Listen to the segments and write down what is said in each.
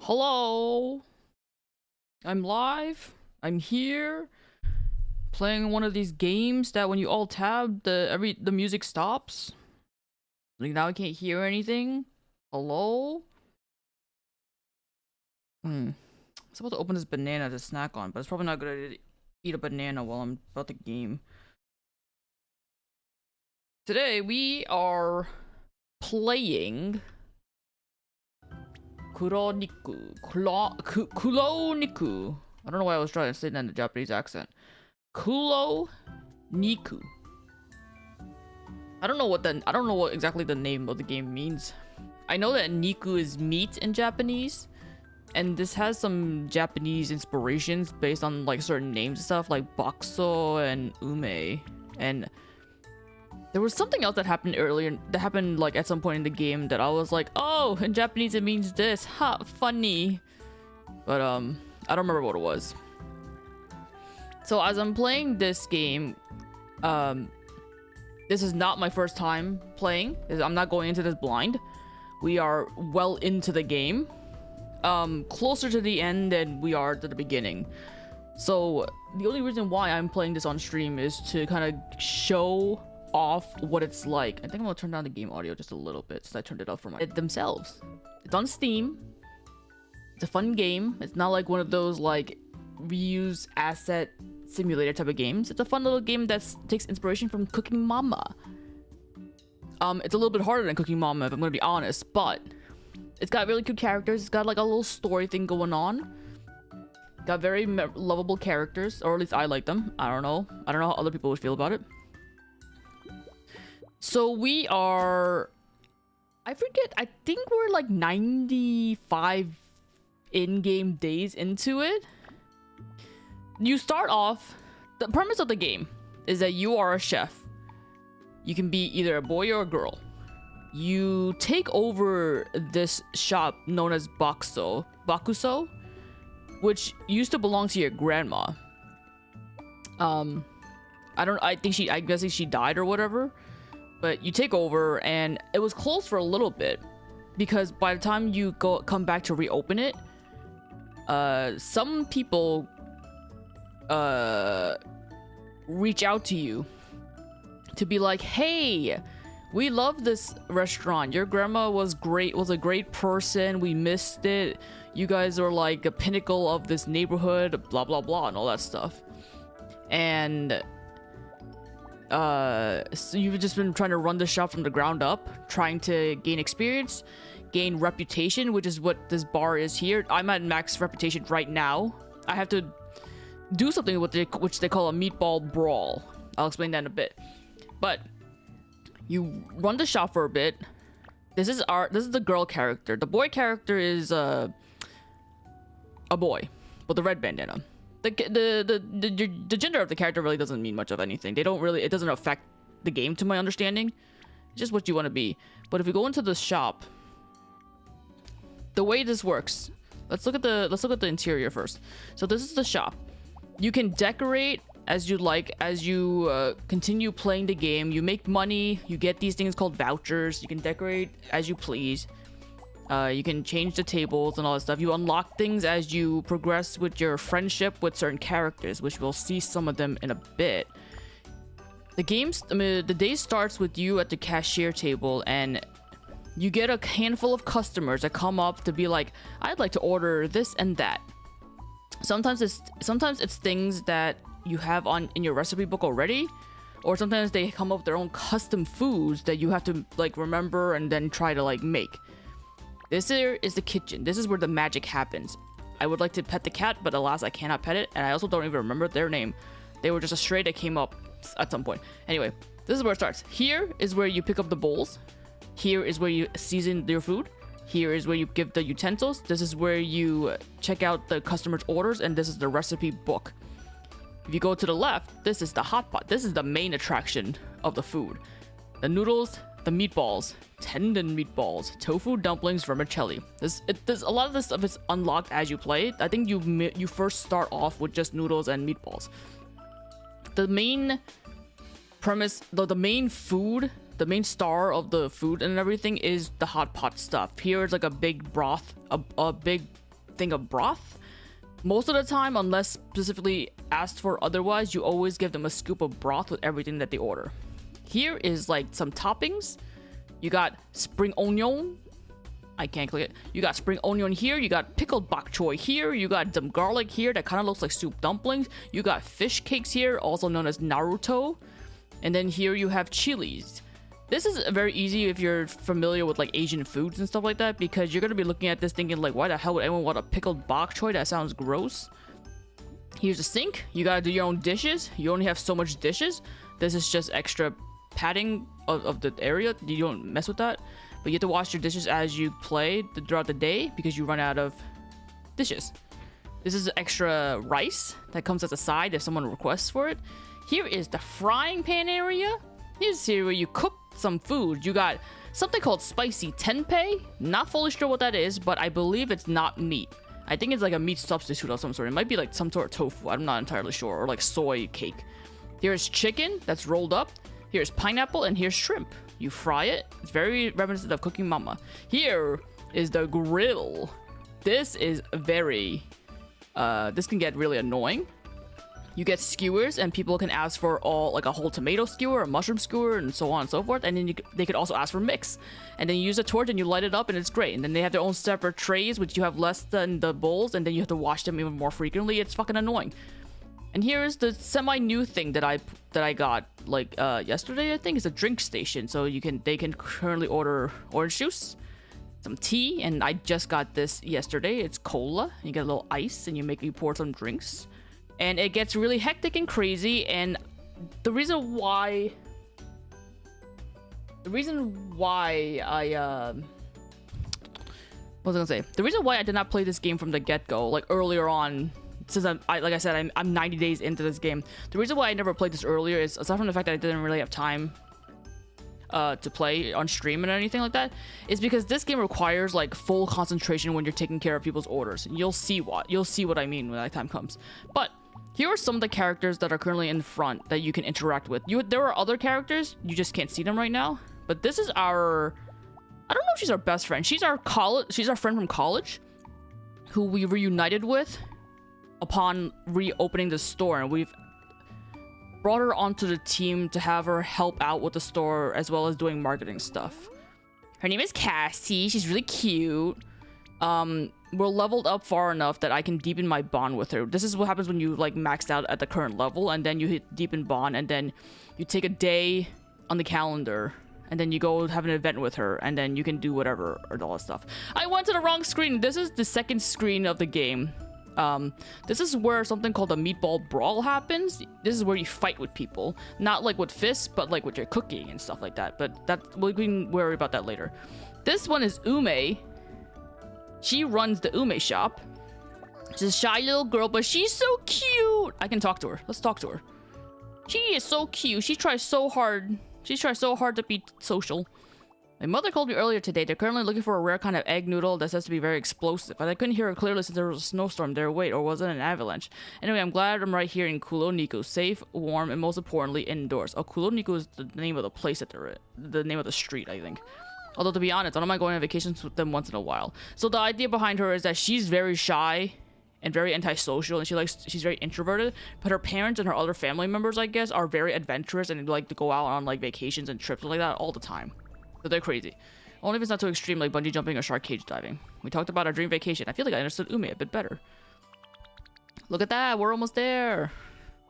Hello, I'm live. I'm here playing one of these games that when you alt tab, the music stops. Like now I can't hear anything. Hello. I'm supposed to open this banana to snack on, but it's probably not good to eat a banana while I'm about to game. Today we are playing KuloNiku. KuloNiku. I don't know why I was trying to say that in the Japanese accent. KuloNiku. I don't know what exactly the name of the game means. I know that Niku is meat in Japanese, and this has some Japanese inspirations based on like certain names and stuff like bakso and ume. And there was something else that happened earlier that happened like at some point in the game that I was like, oh, in Japanese it means this. Ha, funny. But I don't remember what it was. So as I'm playing this game, this is not my first time playing. I'm not going into this blind. We are well into the game. Closer to the end than we are to the beginning. So the only reason why I'm playing this on stream is to kind of show off what it's like. I think I'm gonna turn down the game audio just a little bit since I turned it off for it themselves. It's on Steam. It's a fun game. It's not like one of those like reuse asset simulator type of games. It's a fun little game that takes inspiration from Cooking Mama. It's a little bit harder than Cooking Mama if I'm gonna be honest, but it's got really cute characters. It's got like a little story thing going on. Got very lovable characters, or at least I like them. I don't know how other people would feel about it. So we are, I forget, I think we're like 95 in-game days into it. You start off, the premise of the game is that you are a chef. You can be either a boy or a girl. You take over this shop known as Bakuso, which used to belong to your grandma. I'm guessing she died or whatever. But you take over, and it was closed for a little bit because by the time you come back to reopen it, some people reach out to you to be like, "Hey, we love this restaurant. Your grandma was a great person. We missed it. You guys are like a pinnacle of this neighborhood, blah blah blah," and all that stuff. And so you've just been trying to run the shop from the ground up, trying to gain experience, gain reputation, which is what this bar is here. I'm at max reputation right now. I have to do something with which they call a meatball brawl. I'll explain that in a bit. But you run the shop for a bit. This is the girl character. The boy character is a boy with a red bandana. The gender of the character really doesn't mean much of anything. It doesn't affect the game to my understanding. It's just what you want to be. But if we go into the shop, the way this works, let's look at the interior first. So this is the shop. You can decorate as you like as you continue playing the game. You make money, you get these things called vouchers. You can decorate as you please. You can change the tables and all that stuff. You unlock things as you progress with your friendship with certain characters, which we'll see some of them in a bit. The day starts with you at the cashier table, and you get a handful of customers that come up to be like, "I'd like to order this and that." Sometimes it's things that you have in your recipe book already, or sometimes they come up with their own custom foods that you have to like remember and then try to like make. This here is the kitchen. This is where the magic happens. I would like to pet the cat, but alas, I cannot pet it. And I also don't even remember their name. They were just a stray that came up at some point. Anyway, this is where it starts. Here is where you pick up the bowls. Here is where you season your food. Here is where you give the utensils. This is where you check out the customer's orders. And this is the recipe book. If you go to the left, this is the hot pot. This is the main attraction of the food. The noodles, the meatballs, tendon meatballs, tofu dumplings, vermicelli. There's a lot of this stuff is unlocked as you play. I think you first start off with just noodles and meatballs. The main premise, the main food, the main star of the food and everything is the hot pot stuff. Here is like a big broth, a big thing of broth. Most of the time, unless specifically asked for otherwise, you always give them a scoop of broth with everything that they order. Here is like some toppings. You got spring onion. I can't click it. You got spring onion here. You got pickled bok choy here. You got some garlic here that kind of looks like soup dumplings. You got fish cakes here, also known as Naruto. And then here you have chilies. This is very easy if you're familiar with like Asian foods and stuff like that, because you're going to be looking at this thinking like, why the hell would anyone want a pickled bok choy? That sounds gross. Here's a sink. You got to do your own dishes. You only have so much dishes. This is just extra padding of the area. You don't mess with that. But you have to wash your dishes as you play throughout the day because you run out of dishes. This is extra rice that comes as a side if someone requests for it. Here is the frying pan area. Here's here where you cook some food. You got something called spicy tempeh. Not fully sure what that is, but I believe it's not meat. I think it's like a meat substitute of some sort. It might be like some sort of tofu. I'm not entirely sure. Or like soy cake. Here's chicken that's rolled up. Here's pineapple and here's shrimp. You fry it. It's very reminiscent of Cooking Mama. Here is the grill. This is very... this can get really annoying. You get skewers, and people can ask for all like a whole tomato skewer, a mushroom skewer, and so on and so forth. And then they could also ask for mix. And then you use a torch and you light it up, and it's great. And then they have their own separate trays, which you have less than the bowls, and then you have to wash them even more frequently. It's fucking annoying. And here is the semi-new thing that I got like yesterday. I think it's a drink station, so they can currently order orange juice, some tea, and I just got this yesterday. It's cola. You get a little ice, and you pour some drinks, and it gets really hectic and crazy. And the reason why I what was I gonna say? The reason why I did not play this game from the get-go, like earlier on. Since like I said, I'm 90 days into this game. The reason why I never played this earlier is, aside from the fact that I didn't really have time to play on stream and anything like that, is because this game requires like full concentration when you're taking care of people's orders. You'll see what I mean when that time comes. But here are some of the characters that are currently in front that you can interact with. There are other characters, you just can't see them right now. But this is our... I don't know if she's our best friend. She's our friend from college, who we reunited with upon reopening the store, and we've brought her onto the team to have her help out with the store as well as doing marketing stuff. Her name is Cassie. She's really cute. We're leveled up far enough that I can deepen my bond with her. This is what happens when you like maxed out at the current level, and then you hit deepen bond, and then you take a day on the calendar, and then you go have an event with her, and then you can do whatever or all that stuff. I went to the wrong screen. This is the second screen of the game. This is where something called a meatball brawl happens. This is where you fight with people, not like with fists, but like with your cooking and stuff like that. But we can worry about that later. This one is Ume. She runs the Ume shop. She's a shy little girl, but she's so cute. I can talk to her. Let's talk to her. She is so cute. She tries so hard. She tries so hard to be social. My mother called me earlier today. They're currently looking for a rare kind of egg noodle that says to be very explosive, but I couldn't hear her clearly since there was a snowstorm there. Wait, or was it an avalanche? Anyway, I'm glad I'm right here in KuloNiku, safe, warm, and most importantly, indoors. Oh, KuloNiku is the name of the place that they're at. The name of the street, I think. Although, to be honest, I don't mind going on vacations with them once in a while. So the idea behind her is that she's very shy and very antisocial, and she's very introverted, but her parents and her other family members, I guess, are very adventurous and like to go out on like vacations and trips like that all the time. So they're crazy. Only if it's not too extreme like bungee jumping or shark cage diving. We talked about our dream vacation. I feel like I understood Ume a bit better. Look at that, we're almost there.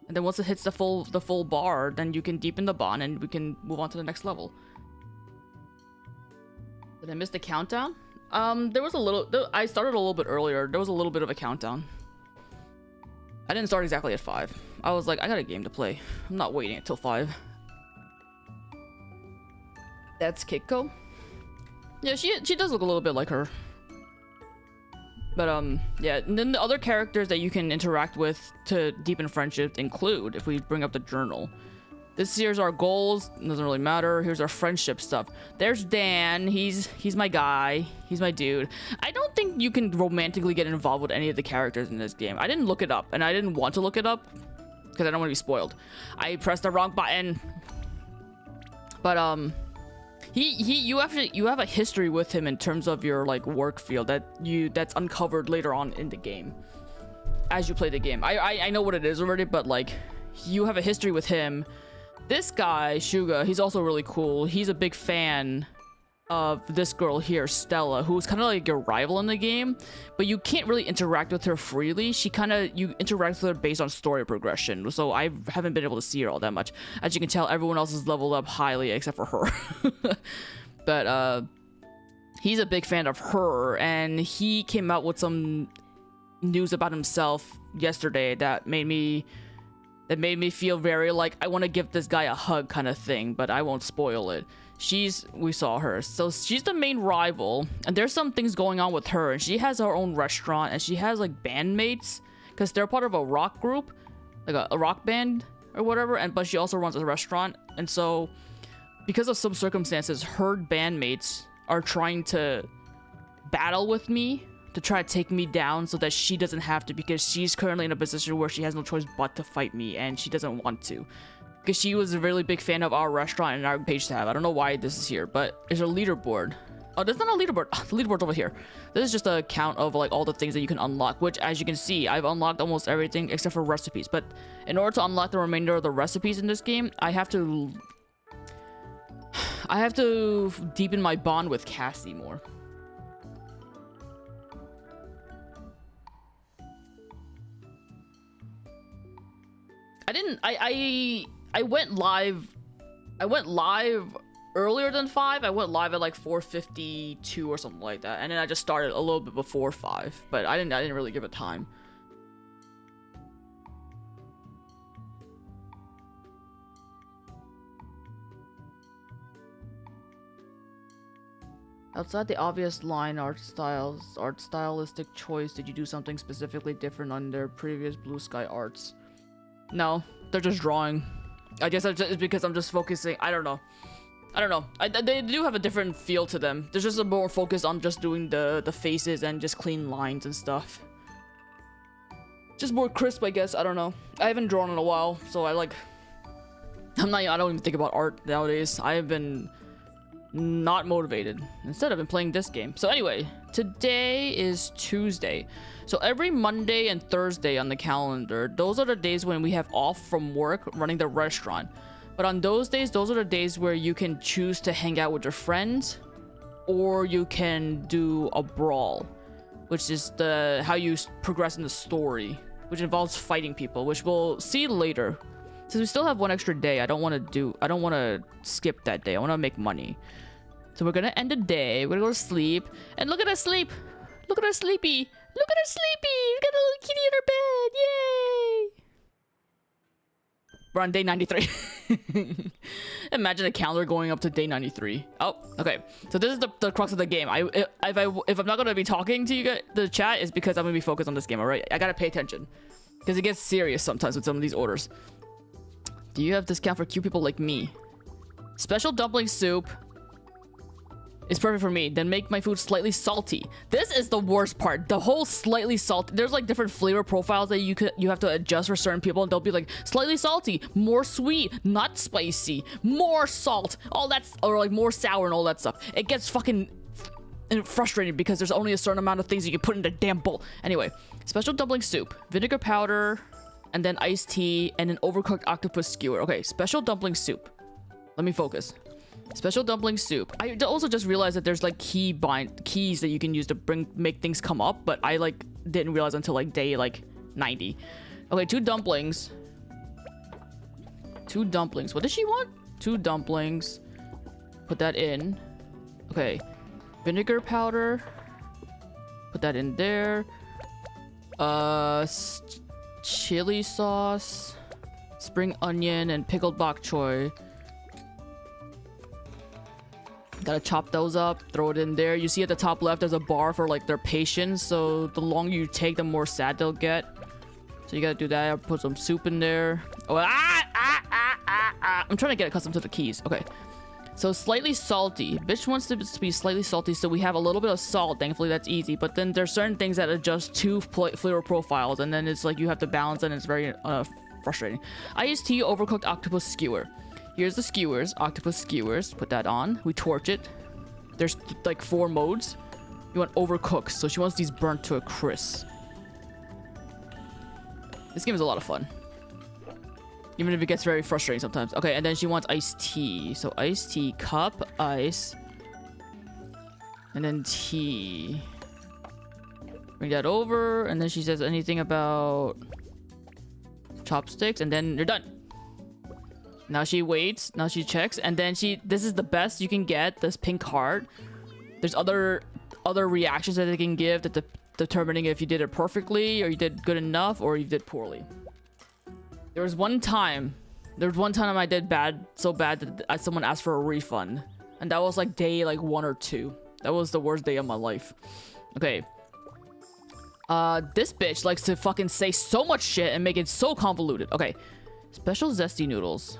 And then once it hits the full bar, then you can deepen the bond and we can move on to the next level. Did I miss the countdown? There was a little... I started a little bit earlier. There was a little bit of a countdown. I didn't start exactly at 5. I was like, I got a game to play. I'm not waiting until 5. That's Kiko. Yeah, she does look a little bit like her. But, yeah. And then the other characters that you can interact with to deepen friendships include, if we bring up the journal. Here's our goals. Doesn't really matter. Here's our friendship stuff. There's Dan. He's my guy. He's my dude. I don't think you can romantically get involved with any of the characters in this game. I didn't look it up, and I didn't want to look it up because I don't want to be spoiled. I pressed the wrong button. But you have a history with him in terms of your like work field that's uncovered later on in the game as you play the game. I know what it is already, but like you have a history with him. This guy Shuga, he's also really cool. He's a big fan of this girl here, Stella, who's kind of like your rival in the game, but you can't really interact with her freely. You interact with her based on story progression, so I haven't been able to see her all that much. As you can tell, everyone else is leveled up highly except for her. But he's a big fan of her, and he came out with some news about himself yesterday that made me feel very like I want to give this guy a hug kind of thing, but I won't spoil it. We saw her, so she's the main rival, and there's some things going on with her, and she has her own restaurant, and she has like bandmates because they're part of a rock group, like a rock band or whatever, but she also runs a restaurant. And so because of some circumstances, her bandmates are trying to battle with me to try to take me down so that she doesn't have to, because she's currently in a position where she has no choice but to fight me, and she doesn't want to. Because she was a really big fan of our restaurant and our page tab. I don't know why this is here, but there's a leaderboard. Oh, there's not a leaderboard. The leaderboard's over here. This is just a count of like all the things that you can unlock, which as you can see, I've unlocked almost everything except for recipes. But in order to unlock the remainder of the recipes in this game, I have to deepen my bond with Cassie more. I went live earlier than 5. I went live at like 4:52 or something like that, and then I just started a little bit before 5, but I didn't really give it time. Outside the obvious line art stylistic choice, did you do something specifically different on their previous Blue Sky arts? No, they're just drawing. I guess it's because I'm just focusing. I don't know. They do have a different feel to them. There's just a more focus on just doing the faces and just clean lines and stuff. Just more crisp, I guess. I don't know. I haven't drawn in a while, so I don't even think about art nowadays. I have been not motivated. Instead, I've been playing this game. So anyway, today is Tuesday. So every Monday and Thursday on the calendar, those are the days when we have off from work running the restaurant. But on those days, those are the days where you can choose to hang out with your friends, or you can do a brawl, which is how you progress in the story, which involves fighting people, which we'll see later. Since we still have one extra day, I don't want to skip that day. I want to make money. So we're gonna end the day. We're gonna go to sleep. And look at us sleep. Look at us sleepy. Look at her sleepy. We got a little kitty in her bed. Yay! We're on day 93. Imagine a calendar going up to day 93. Oh, okay. So this is the crux of the game. If I'm not gonna be talking to you guys, the chat is because I'm gonna be focused on this game. All right, I gotta pay attention because it gets serious sometimes with some of these orders. Do you have discount for cute people like me? Special dumpling soup is perfect for me. Then make my food slightly salty. This is the worst part. The whole slightly salty. There's like different flavor profiles that you have to adjust for certain people, and they'll be like slightly salty, more sweet, not spicy, more salt, all that, or like more sour and all that stuff. It gets fucking frustrating because there's only a certain amount of things you can put in the damn bowl. Anyway, special dumpling soup, vinegar powder, and then iced tea, and an overcooked octopus skewer. Okay, special dumpling soup. Let me focus. Special dumpling soup. I also just realized that there's like keys that you can use to make things come up, but I like didn't realize until like day like 90. Okay, 2 dumplings. 2 dumplings. What does she want? 2 dumplings. Put that in. Okay. Vinegar powder. Put that in there. Chili sauce, spring onion, and pickled bok choy. Gotta chop those up, throw it in there. You see at the top left there's a bar for like their patience, so the longer you take, the more sad they'll get. So you gotta do that. I'll put some soup in there. Oh, I'm trying to get accustomed to the keys. Okay, so slightly salty. Bitch wants to be slightly salty, so we have a little bit of salt. Thankfully that's easy, but then there's certain things that adjust to flavor profiles, and then it's like you have to balance, and it's very frustrating. Iced tea, overcooked octopus skewer. Here's the skewers, octopus skewers. Put that on. We torch it. There's like 4 modes. You want overcooked, so she wants these burnt to a crisp. This game is a lot of fun. Even if it gets very frustrating sometimes. Okay, and then she wants iced tea. So iced tea, cup, ice. And then tea. Bring that over, and then she says anything about chopsticks, and then you're done. Now she waits, now she checks, and then this is the best you can get, this pink heart. There's other reactions that they can give that determining if you did it perfectly, or you did good enough, or you did poorly. There was one time I did bad, so bad that someone asked for a refund, and that was like day like 1 or 2. That was the worst day of my life. Okay. This bitch likes to fucking say so much shit and make it so convoluted. Okay. Special zesty noodles.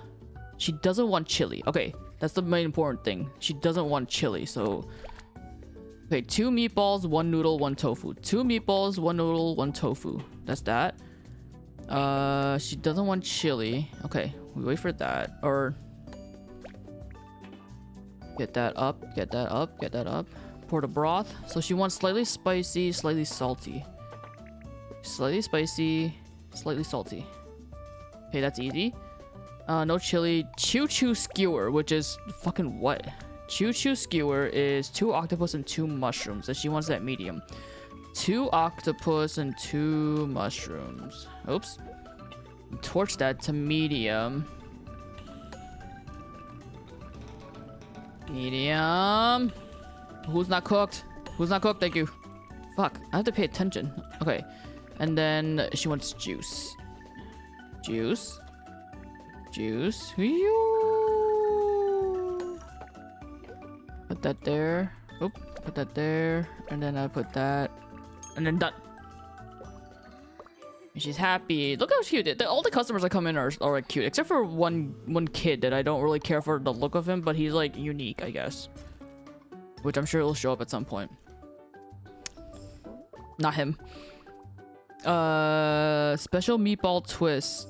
She doesn't want chili. Okay, that's the main important thing. She doesn't want chili, so... Okay, 2 meatballs, 1 noodle, 1 tofu. 2 meatballs, 1 noodle, 1 tofu. That's that. She doesn't want chili. Okay, we wait for that. Or... Get that up, get that up, get that up. Pour the broth. So she wants slightly spicy, slightly salty. Slightly spicy, slightly salty. Okay, that's easy. No chili. Choo-choo skewer, which is fucking what? Choo-choo skewer is 2 octopus and 2 mushrooms, and she wants that medium. 2 octopus and 2 mushrooms. Oops. Torch that to medium. Medium. Who's not cooked? Who's not cooked? Thank you. Fuck. I have to pay attention. Okay. And then she wants juice. Juice. Juice. Put that there. Oop. Put that there. And then I put that. And then done. And she's happy. Look how cute. All the customers that come in are like cute. Except for one kid that I don't really care for the look of him. But he's like unique, I guess. Which I'm sure will show up at some point. Not him. Special meatball twist.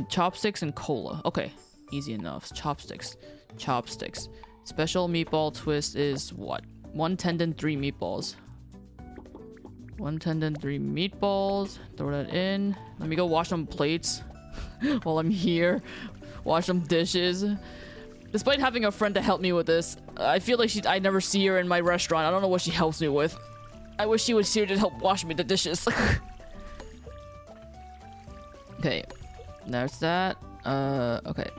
Chopsticks and cola. Okay. Easy enough. Chopsticks. Chopsticks. Special meatball twist is what? 1 tendon, 3 meatballs. 1 tendon, 3 meatballs. Throw that in. Let me go wash some plates while I'm here. Wash some dishes. Despite having a friend to help me with this, I feel like I never see her in my restaurant. I don't know what she helps me with. I wish she was here to help wash me the dishes. Okay. There's that. Okay.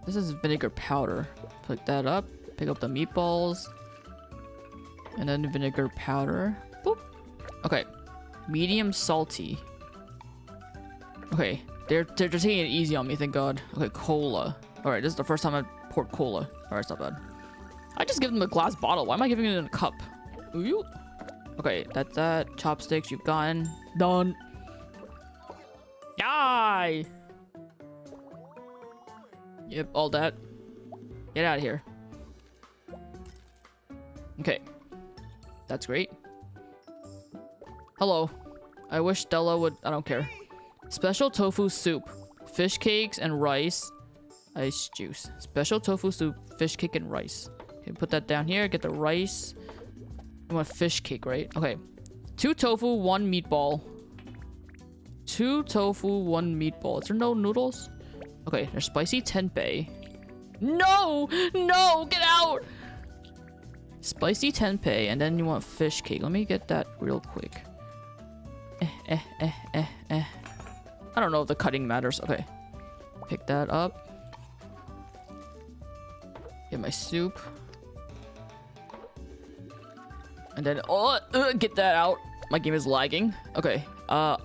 This is vinegar powder. Pick that up. Pick up the meatballs. And then vinegar powder. Boop. Okay. Medium salty. Okay. They're taking it easy on me, thank God. Okay, cola. Alright, this is the first time I've poured cola. Alright, it's not bad. I just give them a glass bottle. Why am I giving it in a cup? Ooh. Okay, that's that. Chopsticks, you've gotten. Done. Yay! Yep, all that. Get out of here. Okay. That's great. Hello. I wish Stella would... I don't care. Special tofu soup. Fish cakes and rice. Ice juice. Special tofu soup, fish cake, and rice. Okay, put that down here. Get the rice. You want fish cake, right? Okay. 2 tofu, 1 meatball. 2 tofu, 1 meatball. Is there no noodles? Okay, there's spicy tempeh. No! No! Get out! Spicy tempeh, and then you want fish cake. Let me get that real quick. I don't know if the cutting matters. Okay. Pick that up. Get my soup. And then, get that out. My game is lagging. Okay.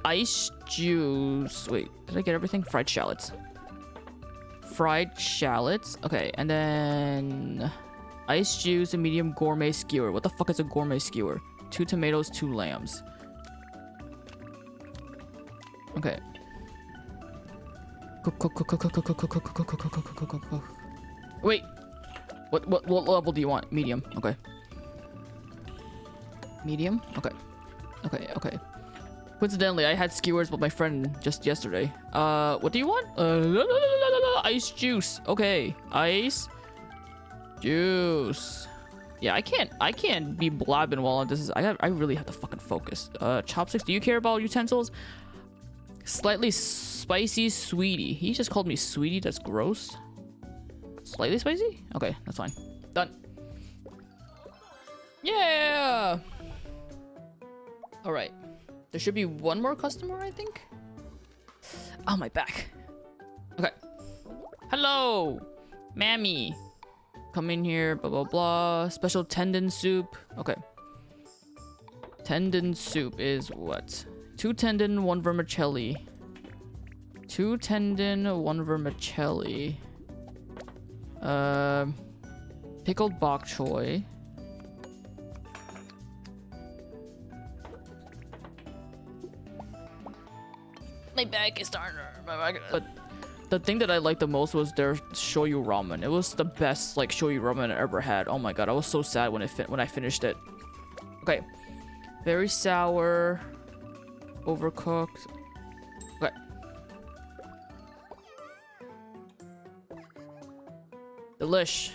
Ice juice. Wait, did I get everything? Fried shallots. Fried shallots. Okay, and then ice juice and medium gourmet skewer. What the fuck is a gourmet skewer? 2 tomatoes, 2 lambs. Okay. Wait. What level do you want? Medium. Okay. Medium? Okay. Okay. Coincidentally, I had skewers with my friend just yesterday. What do you want? Ice juice. Okay, ice juice. Yeah, I can't be blabbing while this is. I really have to fucking focus. Chopsticks. Do you care about utensils? Slightly spicy sweetie. He just called me sweetie. That's gross. Slightly spicy? Okay, that's fine. Done. Yeah. All right. There should be one more customer, I think. Oh, my back. Okay. Hello, mammy. Come in here. Blah blah blah. Special tendon soup. Okay. Tendon soup is what? 2 tendon, 1 vermicelli. 2 tendon, 1 vermicelli. Pickled bok choy. My back is starting to hurt. My back. But the thing that I liked the most was their shoyu ramen. It was the best like shoyu ramen I ever had. Oh my god, I was so sad when I finished it. Okay, very sour, overcooked. Okay. Delish.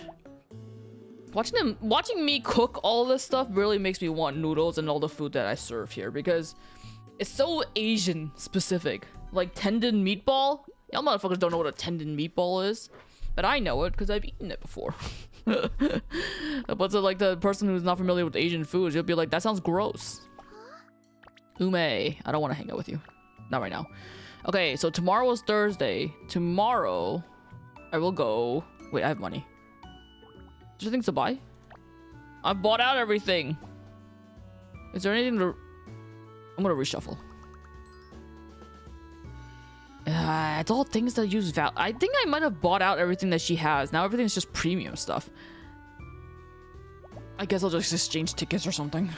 Watching me cook all this stuff really makes me want noodles and all the food that I serve here because it's so Asian specific. Like tendon meatball. Y'all motherfuckers don't know what a tendon meatball is, but I know it because I've eaten it before. But so like the person who's not familiar with Asian foods, you'll be like, that sounds gross. Ume, I don't want to hang out with you. Not right now. Okay, so tomorrow is Thursday. Tomorrow, I will go. Wait, I have money. Is there things to buy? I bought out everything. Is there anything to... I'm gonna reshuffle. It's all things that use val. I think I might have bought out everything that she has. Now everything's just premium stuff. I guess I'll just exchange tickets or something.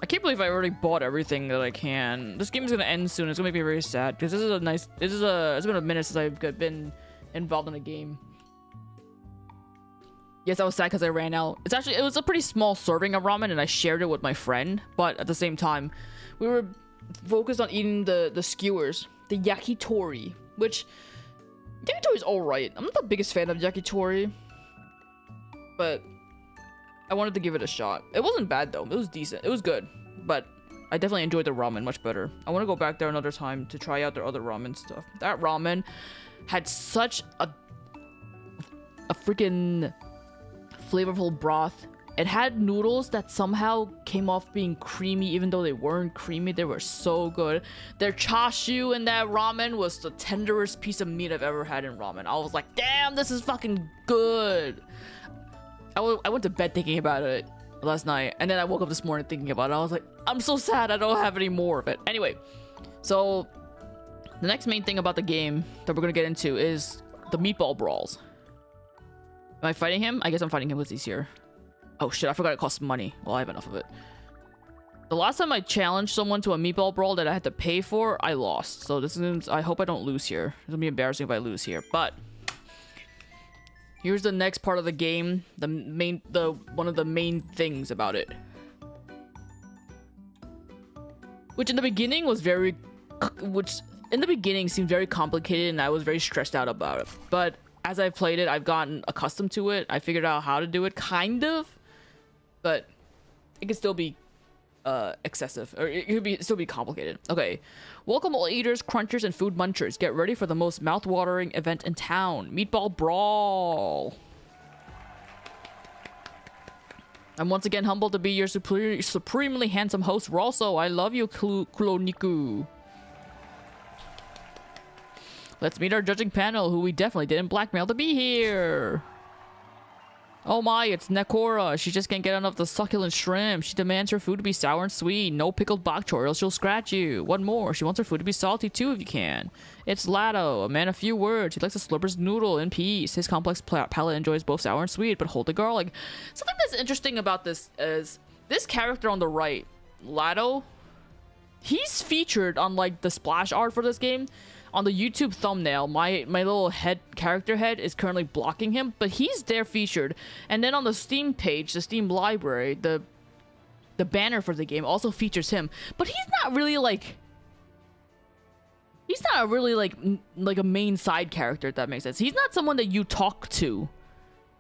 I can't believe I already bought everything that I can. This game is gonna end soon. It's gonna make me very sad because this is a nice. It's been a minute since I've been involved in a game. Yes, I was sad because I ran out. It was a pretty small serving of ramen and I shared it with my friend. But at the same time, we were focused on eating the skewers. The yakitori, which yakitori is alright. I'm not the biggest fan of yakitori, but I wanted to give it a shot. It wasn't bad though. It was decent. It was good, but I definitely enjoyed the ramen much better. I want to go back there another time to try out their other ramen stuff. That ramen had such a freaking flavorful broth. It had noodles that somehow came off being creamy even though they weren't creamy. They were so good. Their chashu in that ramen was the tenderest piece of meat I've ever had in ramen. I was like, damn, this is fucking good. I went to bed thinking about it last night and then I woke up this morning thinking about it. I was like, I'm so sad I don't have any more of it. Anyway, so the next main thing about the game that we're gonna get into is the meatball brawls. Am I fighting him? I guess I'm fighting him because he's here. Oh shit, I forgot it costs money. Well, I have enough of it. The last time I challenged someone to a meatball brawl that I had to pay for, I lost. So this is, I hope I don't lose here. It's gonna be embarrassing if I lose here. But here's the next part of the game. One of the main things about it. Which in the beginning seemed very complicated and I was very stressed out about it. But as I've played it, I've gotten accustomed to it. I figured out how to do it, kind of. But it could still be excessive. Or it could still be complicated. Okay. Welcome all eaters, crunchers, and food munchers. Get ready for the most mouth-watering event in town. Meatball Brawl. I'm once again humbled to be your supremely handsome host, Rolso. I love you, KuloNiku. Let's meet our judging panel, who we definitely didn't blackmail to be here. Oh my, it's Nekora. She just can't get enough of the succulent shrimp. She demands her food to be sour and sweet. No pickled bok choy or else she'll scratch you. What more? She wants her food to be salty too if you can. It's Lado, a man of few words. He likes to slurp his noodle in peace. His complex palate enjoys both sour and sweet, but hold the garlic. Something that's interesting about this is this character on the right, Lado, he's featured on like the splash art for this game. On the YouTube thumbnail, my little character head is currently blocking him, but he's there featured. And then on the Steam page, the Steam library, the banner for the game also features him. But he's not really like He's not a really like a main side character, if that makes sense. He's not someone that you talk to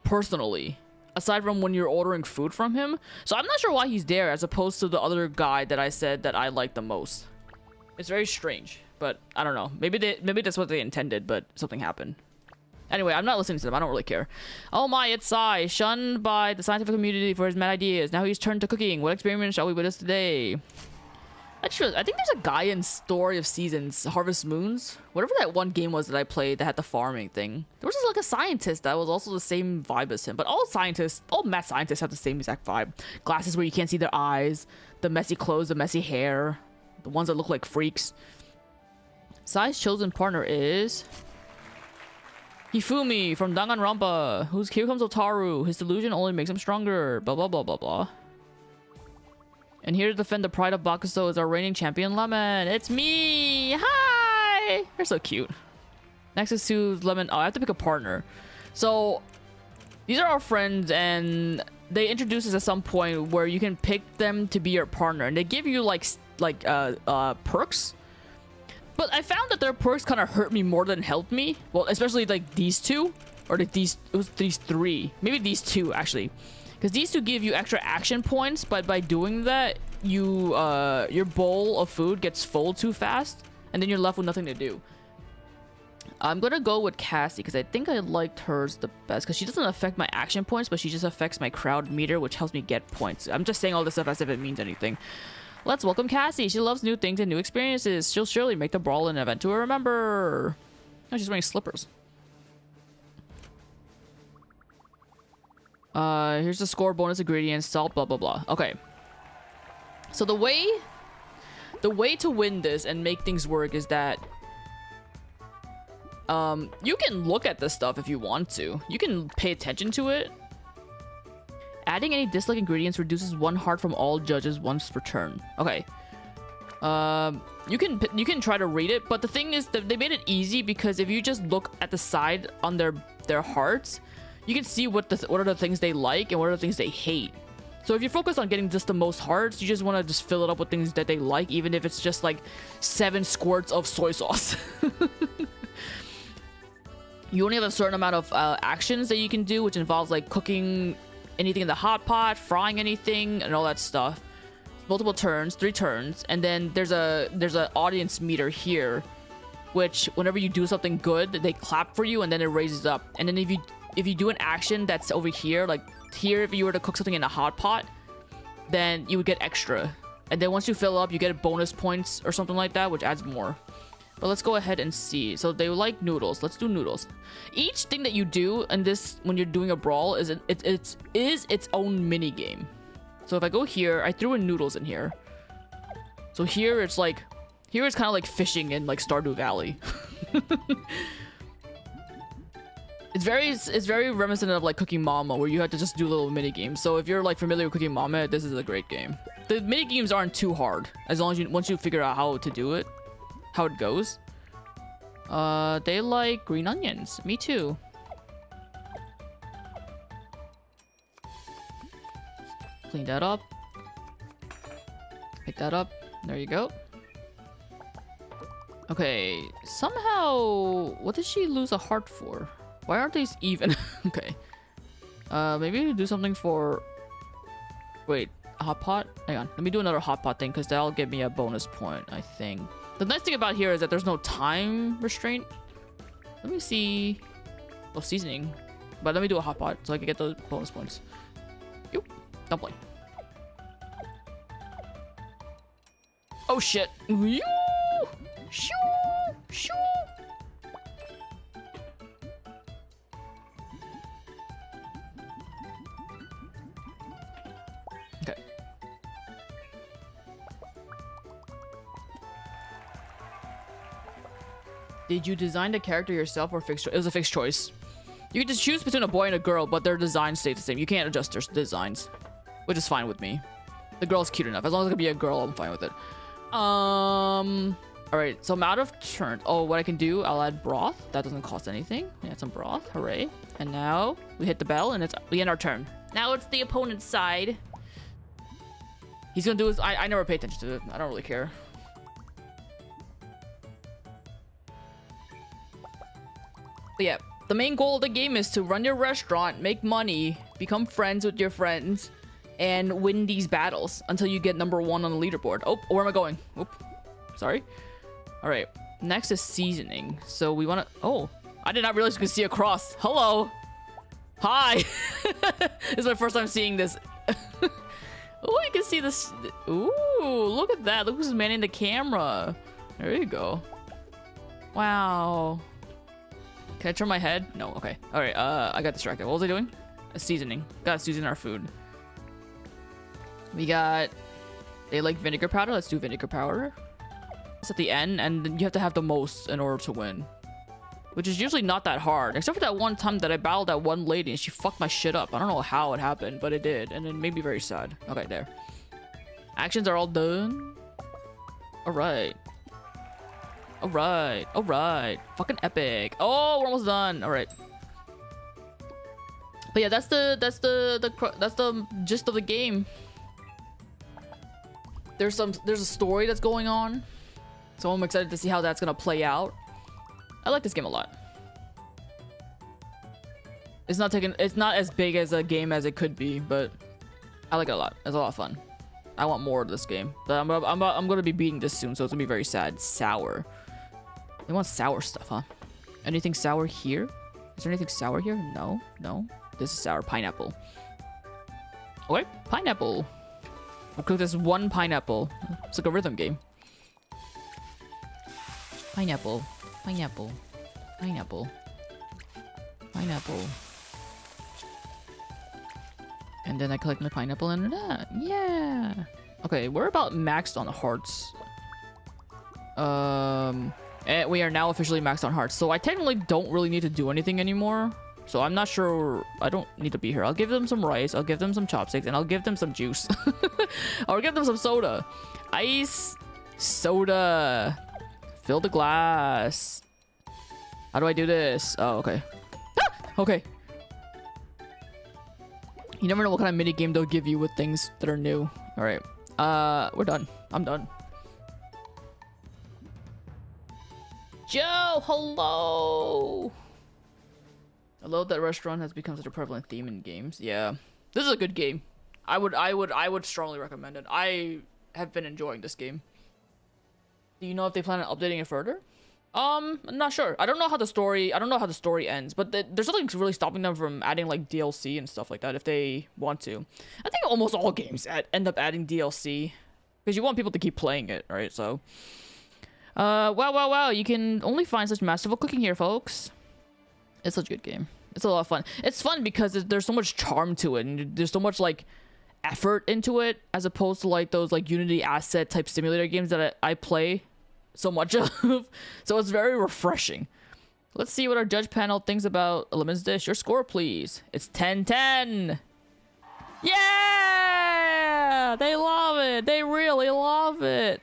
personally, aside from when you're ordering food from him. So I'm not sure why he's there as opposed to the other guy that I said that I like the most. It's very strange, but I don't know. Maybe that's what they intended, but something happened. Anyway, I'm not listening to them. I don't really care. Oh my, it's Sai, shunned by the scientific community for his mad ideas. Now he's turned to cooking. What experiment shall we witness today? Actually, I think there's a guy in Story of Seasons, Harvest Moons. Whatever that one game was that I played that had the farming thing. There was like a scientist that was also the same vibe as him. But all mad scientists have the same exact vibe. Glasses where you can't see their eyes. The messy clothes, the messy hair. The ones that look like freaks. Sai's chosen partner is... Hifumi from Danganronpa, who's here comes Otaru. His delusion only makes him stronger. Blah blah blah blah blah. And here to defend the pride of Bakuso is our reigning champion, Lemon. It's me! Hi! You're so cute. Next is to Lemon. Oh, I have to pick a partner. So, these are our friends, and they introduce us at some point where you can pick them to be your partner. And they give you, perks. But I found that their perks kind of hurt me more than helped me. Well, especially, like, these two. Or it was these three. Maybe these two, actually. Because these two give you extra action points, but by doing that, your bowl of food gets full too fast, and then you're left with nothing to do. I'm gonna go with Cassie, because I think I liked hers the best, because she doesn't affect my action points, but she just affects my crowd meter, which helps me get points. I'm just saying all this stuff as if it means anything. Let's welcome Cassie. She loves new things and new experiences. She'll surely make the brawl an event to remember. Oh, she's wearing slippers. Here's the score, bonus ingredients, salt, blah blah blah. Okay. So the way to win this and make things work is that you can look at this stuff if you want to. You can pay attention to it. Adding any dislike ingredients reduces 1 heart from all judges once per turn. Okay. You can try to read it, but the thing is that they made it easy because if you just look at the side on their hearts, you can see what are the things they like and what are the things they hate. So if you focus on getting just the most hearts, you just want to just fill it up with things that they like, even if it's just like 7 squirts of soy sauce. You only have a certain amount of actions that you can do, which involves like cooking anything in the hot pot, frying anything, and all that stuff. Multiple turns, 3 turns, and then there's a audience meter here, which whenever you do something good, they clap for you, and then it raises up. And then if you do an action that's over here, like here, if you were to cook something in a hot pot, then you would get extra. And then once you fill up, you get bonus points or something like that, which adds more. But let's go ahead and see. So they like noodles. Let's do noodles. Each thing that you do in this, when you're doing a brawl, is its own mini game. So if I go here, I threw in noodles in here. So here it's kind of like fishing in like Stardew Valley. It's very reminiscent of like Cooking Mama, where you have to just do little mini games. So if you're like familiar with Cooking Mama, this is a great game. The mini games aren't too hard as long as once you figure out how to do it, how it goes. They like green onions. Me too. Clean that up. Pick that up. There you go. Okay. Somehow, what did she lose a heart for? Why aren't these even? Okay. Maybe do something for... Wait, a hot pot? Hang on. Let me do another hot pot thing, because that'll give me a bonus point, I think. The nice thing about here is that there's no time restraint. Let me see... Well, seasoning. But let me do a hot pot, so I can get those bonus points. Yoop. Dumpling. Oh, shit. Yoo! Shoo! Shoo! Okay. Did you design the character yourself or fixed choice? It was a fixed choice. You can just choose between a boy and a girl, but their design stays the same. You can't adjust their designs, which is fine with me. The girl's cute enough. As long as it can be a girl, I'm fine with it. Alright, so I'm out of turn. Oh, what I can do, I'll add broth. That doesn't cost anything. Add some broth. Hooray. And now we hit the bell and we end our turn. Now it's the opponent's side. He's gonna do his... I never pay attention to it. I don't really care. But yeah, the main goal of the game is to run your restaurant, make money, become friends with your friends, and win these battles until you get #1 on the leaderboard. Oh, where am I going? Oop, sorry. All right, next is seasoning. So we want to... Oh, I did not realize you could see across. Hello. Hi. This is my first time seeing this. Oh, you can see this. Ooh, look at that. Look who's manning the camera. There you go. Wow. Can I turn my head? No, okay. All right, I got distracted. What was I doing? Seasoning. Gotta season our food. We got... They like vinegar powder. Let's do vinegar powder. It's at the end, and you have to have the most in order to win. Which is usually not that hard. Except for that one time that I battled that one lady and she fucked my shit up. I don't know how it happened, but it did. And it made me very sad. Okay, there. Actions are all done. Alright. Alright. Alright. Fucking epic. Oh, we're almost done. Alright. But yeah, that's the gist of the game. There's a story that's going on. So I'm excited to see how that's gonna play out. I like this game a lot. It's not as big as a game as it could be, but I like it a lot. It's a lot of fun. I want more of this game. But I'm gonna be beating this soon, so it's gonna be very sad. Sour. They want sour stuff, huh? Anything sour here? Is there anything sour here? No, no. This is sour. Pineapple. Okay, pineapple. We'll cook this one pineapple. It's like a rhythm game. Pineapple. Pineapple. Pineapple. Pineapple. And then I collect my pineapple and that. Yeah. Okay, we're about maxed on hearts. And we are now officially maxed on hearts. So I technically don't really need to do anything anymore. So I'm not sure. I don't need to be here. I'll give them some rice. I'll give them some chopsticks. And I'll give them some juice. I'll give them some soda. Ice. Soda. Fill the glass. How do I do this? Oh, okay. Ah! Okay. You never know what kind of mini game they'll give you with things that are new. All right. We're done. I'm done. Joe, hello. I love that restaurant has become such a prevalent theme in games. Yeah, this is a good game. I would strongly recommend it. I have been enjoying this game. Do you know if they plan on updating it further? I'm not sure. I don't know how the story ends, but there's nothing really stopping them from adding like DLC and stuff like that if they want to. I think almost all games end up adding DLC because you want people to keep playing it, right? So, wow. You can only find such masterful cooking here, folks. It's such a good game. It's a lot of fun. It's fun because there's so much charm to it, and there's so much like effort into it, as opposed to like those like Unity asset type simulator games that I play so much of. So it's very refreshing. Let's see what our judge panel thinks about a lemons dish. Your score, please. It's 10-10. Yeah! They love it. They really love it.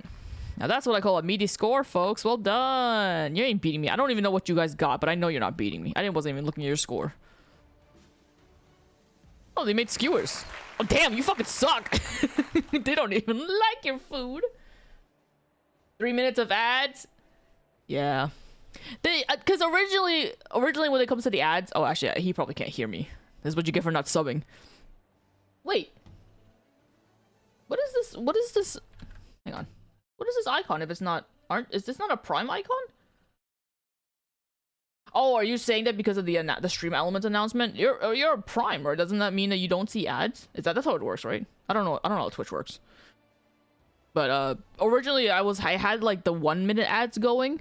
Now that's what I call a meaty score, folks. Well done. You ain't beating me. I don't even know what you guys got, but I know you're not beating me. I wasn't even looking at your score. Oh, they made skewers. Oh, damn, you fucking suck. They don't even like your food. 3 minutes of ads. Yeah. They, because originally when it comes to the ads, oh, actually, he probably can't hear me. This is what you get for not subbing. Wait. What is this? What is this? Hang on. What is this icon if it's not... Is this not a Prime icon? Oh, are you saying that because of the stream elements announcement? You're a Prime, right? Doesn't that mean that you don't see ads? That's how it works, right? I don't know how Twitch works. But originally I had like the 1 minute ads going,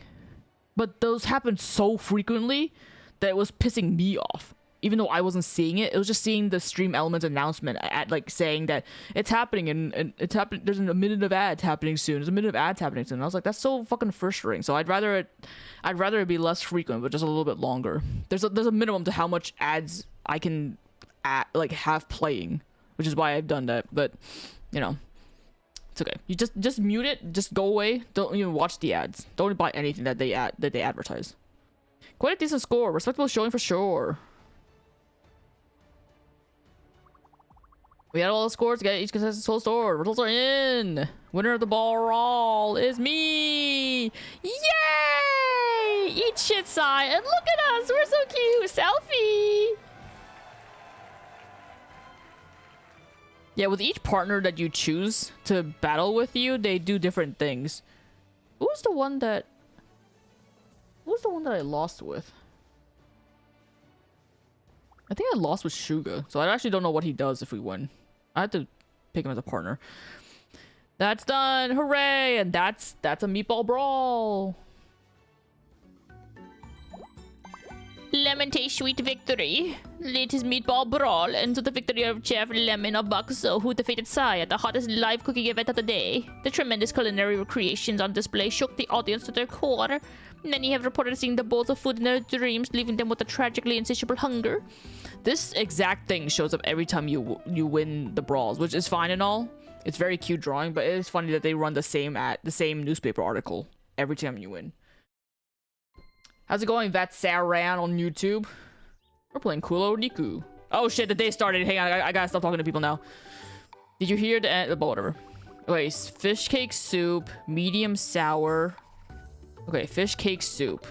but those happened so frequently that it was pissing me off. Even though I wasn't seeing it, it was just seeing the stream elements announcement at like saying that it's happening and it's happening. There's a minute of ads happening soon. There's a minute of ads happening soon. And I was like, that's so fucking frustrating. So I'd rather it be less frequent, but just a little bit longer. There's a minimum to how much ads I can have playing, which is why I've done that. But you know, it's okay. You just mute it. Just go away. Don't even watch the ads. Don't buy anything that they advertise. Quite a decent score. Respectable showing for sure. We had all the scores to get each contestant's whole score. Results are in. Winner of the ball roll is me. Yay! eat shit, Sai. And look at us. We're so cute. Selfie. Yeah, with each partner that you choose to battle with you, they do different things. Who's the one that I lost with? I think I lost with Suga, so I actually don't know what he does if we win. I have to pick him as a partner. That's done! Hooray! And that's a meatball brawl. Lemon taste sweet victory. Latest meatball brawl ends with the victory of Chef Lemon of Bakso, who defeated Sai at the hottest live cooking event of the day. The tremendous culinary creations on display shook the audience to their core. Many have reported seeing the bowls of food in their dreams, leaving them with a tragically insatiable hunger. This exact thing shows up every time you win the brawls, which is fine and all. It's very cute drawing, but it is funny that they run the same newspaper article every time you win. How's it going, That Saran on YouTube? We're playing KuloNiku. Oh shit, the day started. Hang on, I gotta stop talking to people now. Did you hear the end? But whatever. Okay, fish cake soup, medium sour. Okay, fish cake soup.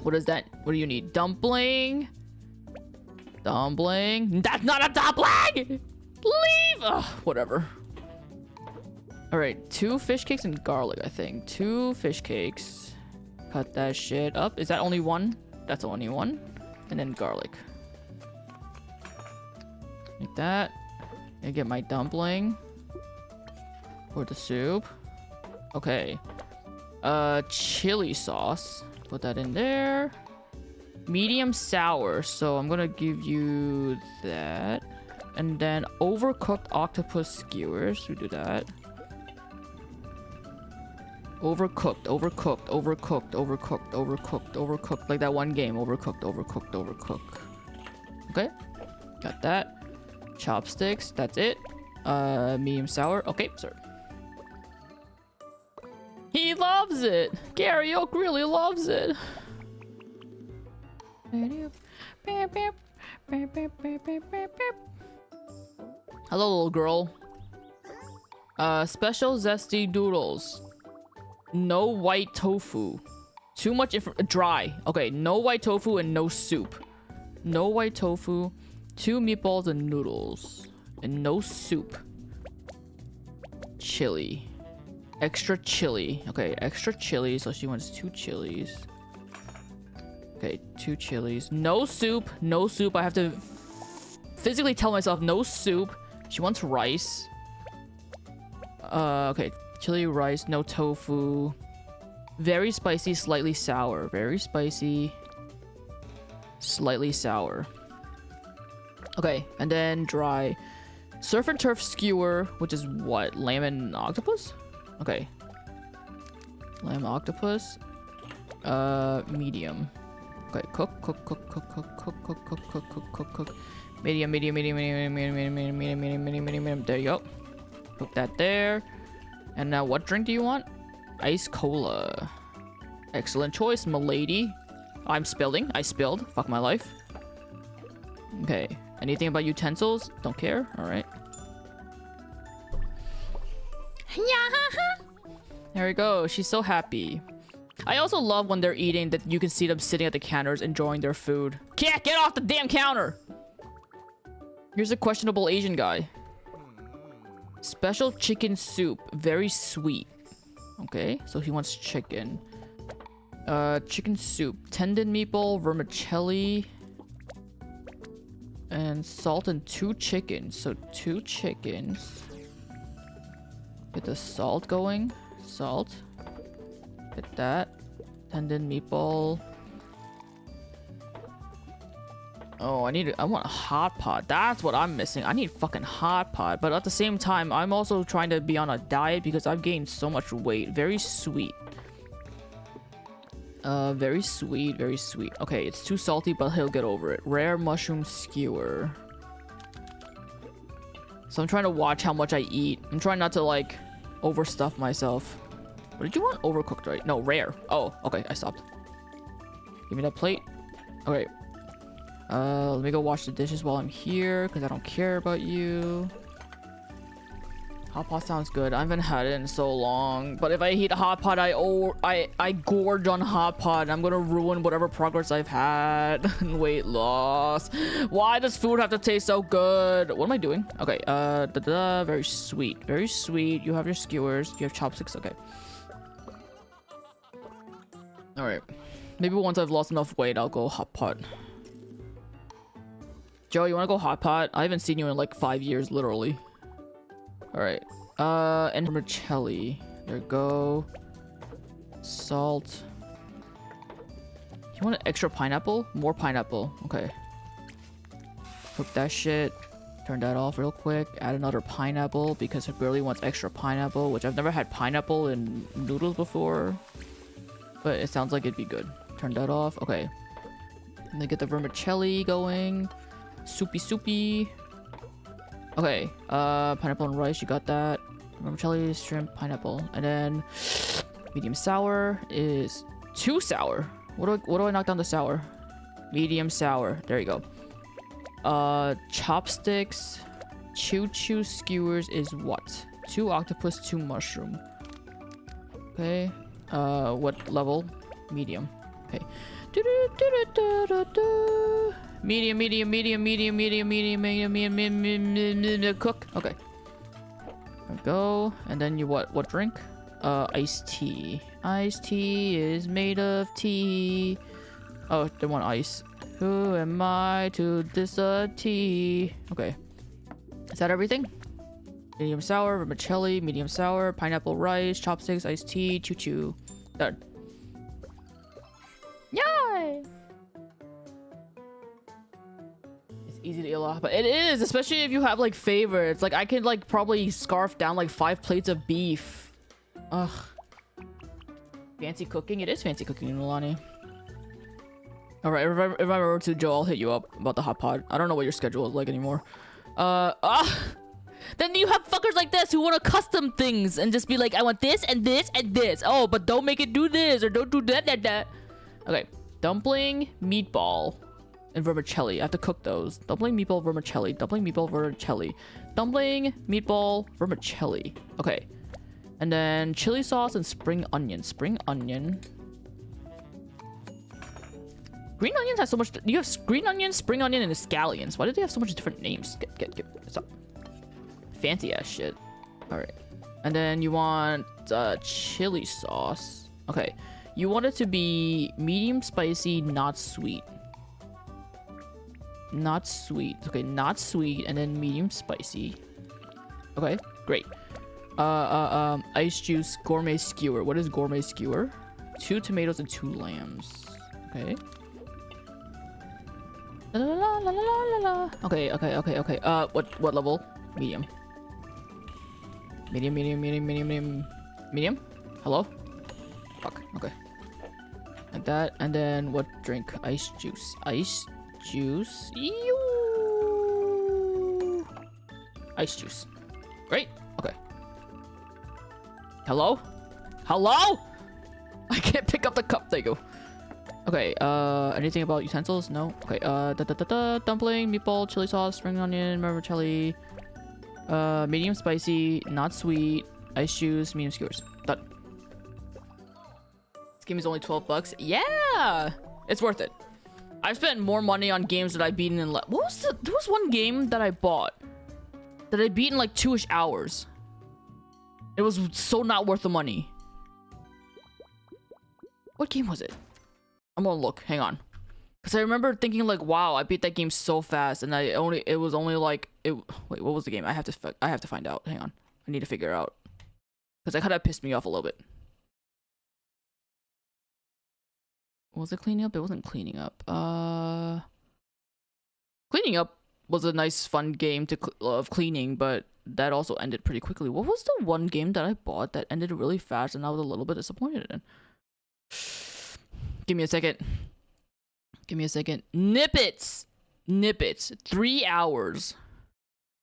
What is that? What do you need? Dumpling? Dumpling? That's not a dumpling! Leave! Ugh, whatever. Alright, 2 fish cakes and garlic, I think. 2 fish cakes. Cut that shit up. Is that only one? That's only one. And then garlic. Like that. I get my dumpling. Pour the soup. Okay. Chili sauce. Put that in there. Medium sour. So I'm gonna give you that. And then overcooked octopus skewers. We do that. Overcooked, overcooked, overcooked, overcooked, overcooked, overcooked. Like that one game. Overcooked, overcooked, overcooked. Okay. Got that. Chopsticks. That's it. Medium sour. Okay, sir. He loves it. Gary Oak really loves it. Hello, little girl. Special zesty noodles. No white tofu. Too much dry. Okay, no white tofu and no soup. No white tofu. 2 meatballs and noodles. And no soup. Chili. Extra chili. Okay, extra chili. So she wants 2 chilies. Okay, 2 chilies. No soup. No soup. I have to physically tell myself no soup. She wants rice. Okay. Chili rice. No tofu. Very spicy, slightly sour. Very spicy. Slightly sour. Okay, and then dry. Surf and turf skewer, which is what? Lamb and octopus? Okay. Lamb octopus. Medium. Okay, cook. Medium. There you go. Cook that there. And now what drink do you want? Ice cola. Excellent choice, m'lady. I'm spilling. I spilled. Fuck my life. Okay. Anything about utensils? Don't care. Alright. There we go. She's so happy. I also love when they're eating that you can see them sitting at the counters enjoying their food. Cat, get off the damn counter! Here's a questionable Asian guy. Special chicken soup. Very sweet. Okay, so he wants chicken. Chicken soup. Tendon meatball, vermicelli. And salt and 2 chickens. So 2 chickens. Get the salt going. Salt. Get that. Tendon meatball. Oh, I want a hot pot. That's what I'm missing. I need fucking hot pot. But at the same time, I'm also trying to be on a diet because I've gained so much weight. Very sweet. Very sweet, very sweet. Okay, it's too salty, but he'll get over it. Rare mushroom skewer. So I'm trying to watch how much I eat. I'm trying not to, like, overstuff myself. What did you want? Overcooked, right? No, rare. Oh, okay, I stopped. Give me that plate. Okay. Let me go wash the dishes while I'm here, because I don't care about you. Hot pot sounds good. I haven't had it in so long. But if I eat hot pot, I gorge on hot pot. I'm gonna ruin whatever progress I've had. Weight loss. Why does food have to taste so good? What am I doing? Okay, very sweet. Very sweet. You have your skewers. You have chopsticks. Okay. Alright. Maybe once I've lost enough weight, I'll go hot pot. Joe, you wanna go hot pot? I haven't seen you in like 5 years, literally. Alright. And vermicelli. There we go. Salt. You want an extra pineapple? More pineapple. Okay. Cook that shit. Turn that off real quick. Add another pineapple because her girlie wants extra pineapple, which I've never had pineapple in noodles before. But it sounds like it'd be good. Turn that off. Okay. And then get the vermicelli going. Soupy soupy. Okay, pineapple and rice, you got that. Vermicelli, shrimp, pineapple. And then medium sour is too sour. What do I knock down the sour? Medium sour. There you go. Chopsticks, choo-choo skewers is what? 2 octopus, 2 mushroom. Okay. What level? Medium. Okay. Medium, cook. Okay. There we go. And then you what drink? Iced tea. Iced tea is made of tea. Oh, they want ice. Who am I to diss a tea? Okay. Is that everything? Medium sour, vermicelli, medium sour, pineapple rice, chopsticks, iced tea, choo-choo. Done. Yay! Easy to eat a lot, but it is, especially if you have like favorites. Like I could like probably scarf down like 5 plates of beef. Ugh. Fancy cooking? It is fancy cooking, Nulani. Alright, if I remember to, Joe, I'll hit you up about the hot pot. I don't know what your schedule is like anymore. Then you have fuckers like this who want to custom things and just be like, I want this and this and this. Oh, but don't make it do this or don't do that. Okay, dumpling, meatball. And vermicelli. I have to cook those. Dumpling, meatball, vermicelli. Dumpling, meatball, vermicelli. Dumpling, meatball, vermicelli. Okay. And then chili sauce and spring onion. Spring onion. Green onions have so much. You have green onion, spring onion, and scallions. Why do they have so much different names? Get. Stop. Fancy ass shit. Alright. And then you want chili sauce. Okay. You want it to be medium spicy, not sweet. Not sweet. Okay, not sweet, and then medium spicy. Okay, great. Ice juice, gourmet skewer. What is gourmet skewer? 2 tomatoes and 2 lambs. Okay. La, la, la, la, la, la. Okay. What level? Medium. Medium? Hello? Fuck. Okay. Like that, and then what drink? Ice juice. Ice juice. Ew. Ice juice. Great. Okay. Hello? I can't pick up the cup. There you go. Okay, anything about utensils? No. Okay, dumpling, meatball, chili sauce, spring onion, vermicelli, medium spicy, not sweet, ice juice, medium skewers. Done. This game is only $12. Yeah! It's worth it. I've spent more money on games that I've beaten in there was one game that I bought that I beat in like 2-ish hours. It was so not worth the money. What game was it? I'm gonna look. Hang on. Because I remember thinking like, wow, I beat that game so fast, and it was only like wait, what was the game? I have to find out. Hang on. I need to figure it out. Because that kind of pissed me off a little bit. Was it cleaning up? It wasn't cleaning up. Cleaning up was a nice, fun game of cleaning, but that also ended pretty quickly. What was the one game that I bought that ended really fast and I was a little bit disappointed in? Give me a second. Nippets! 3 hours.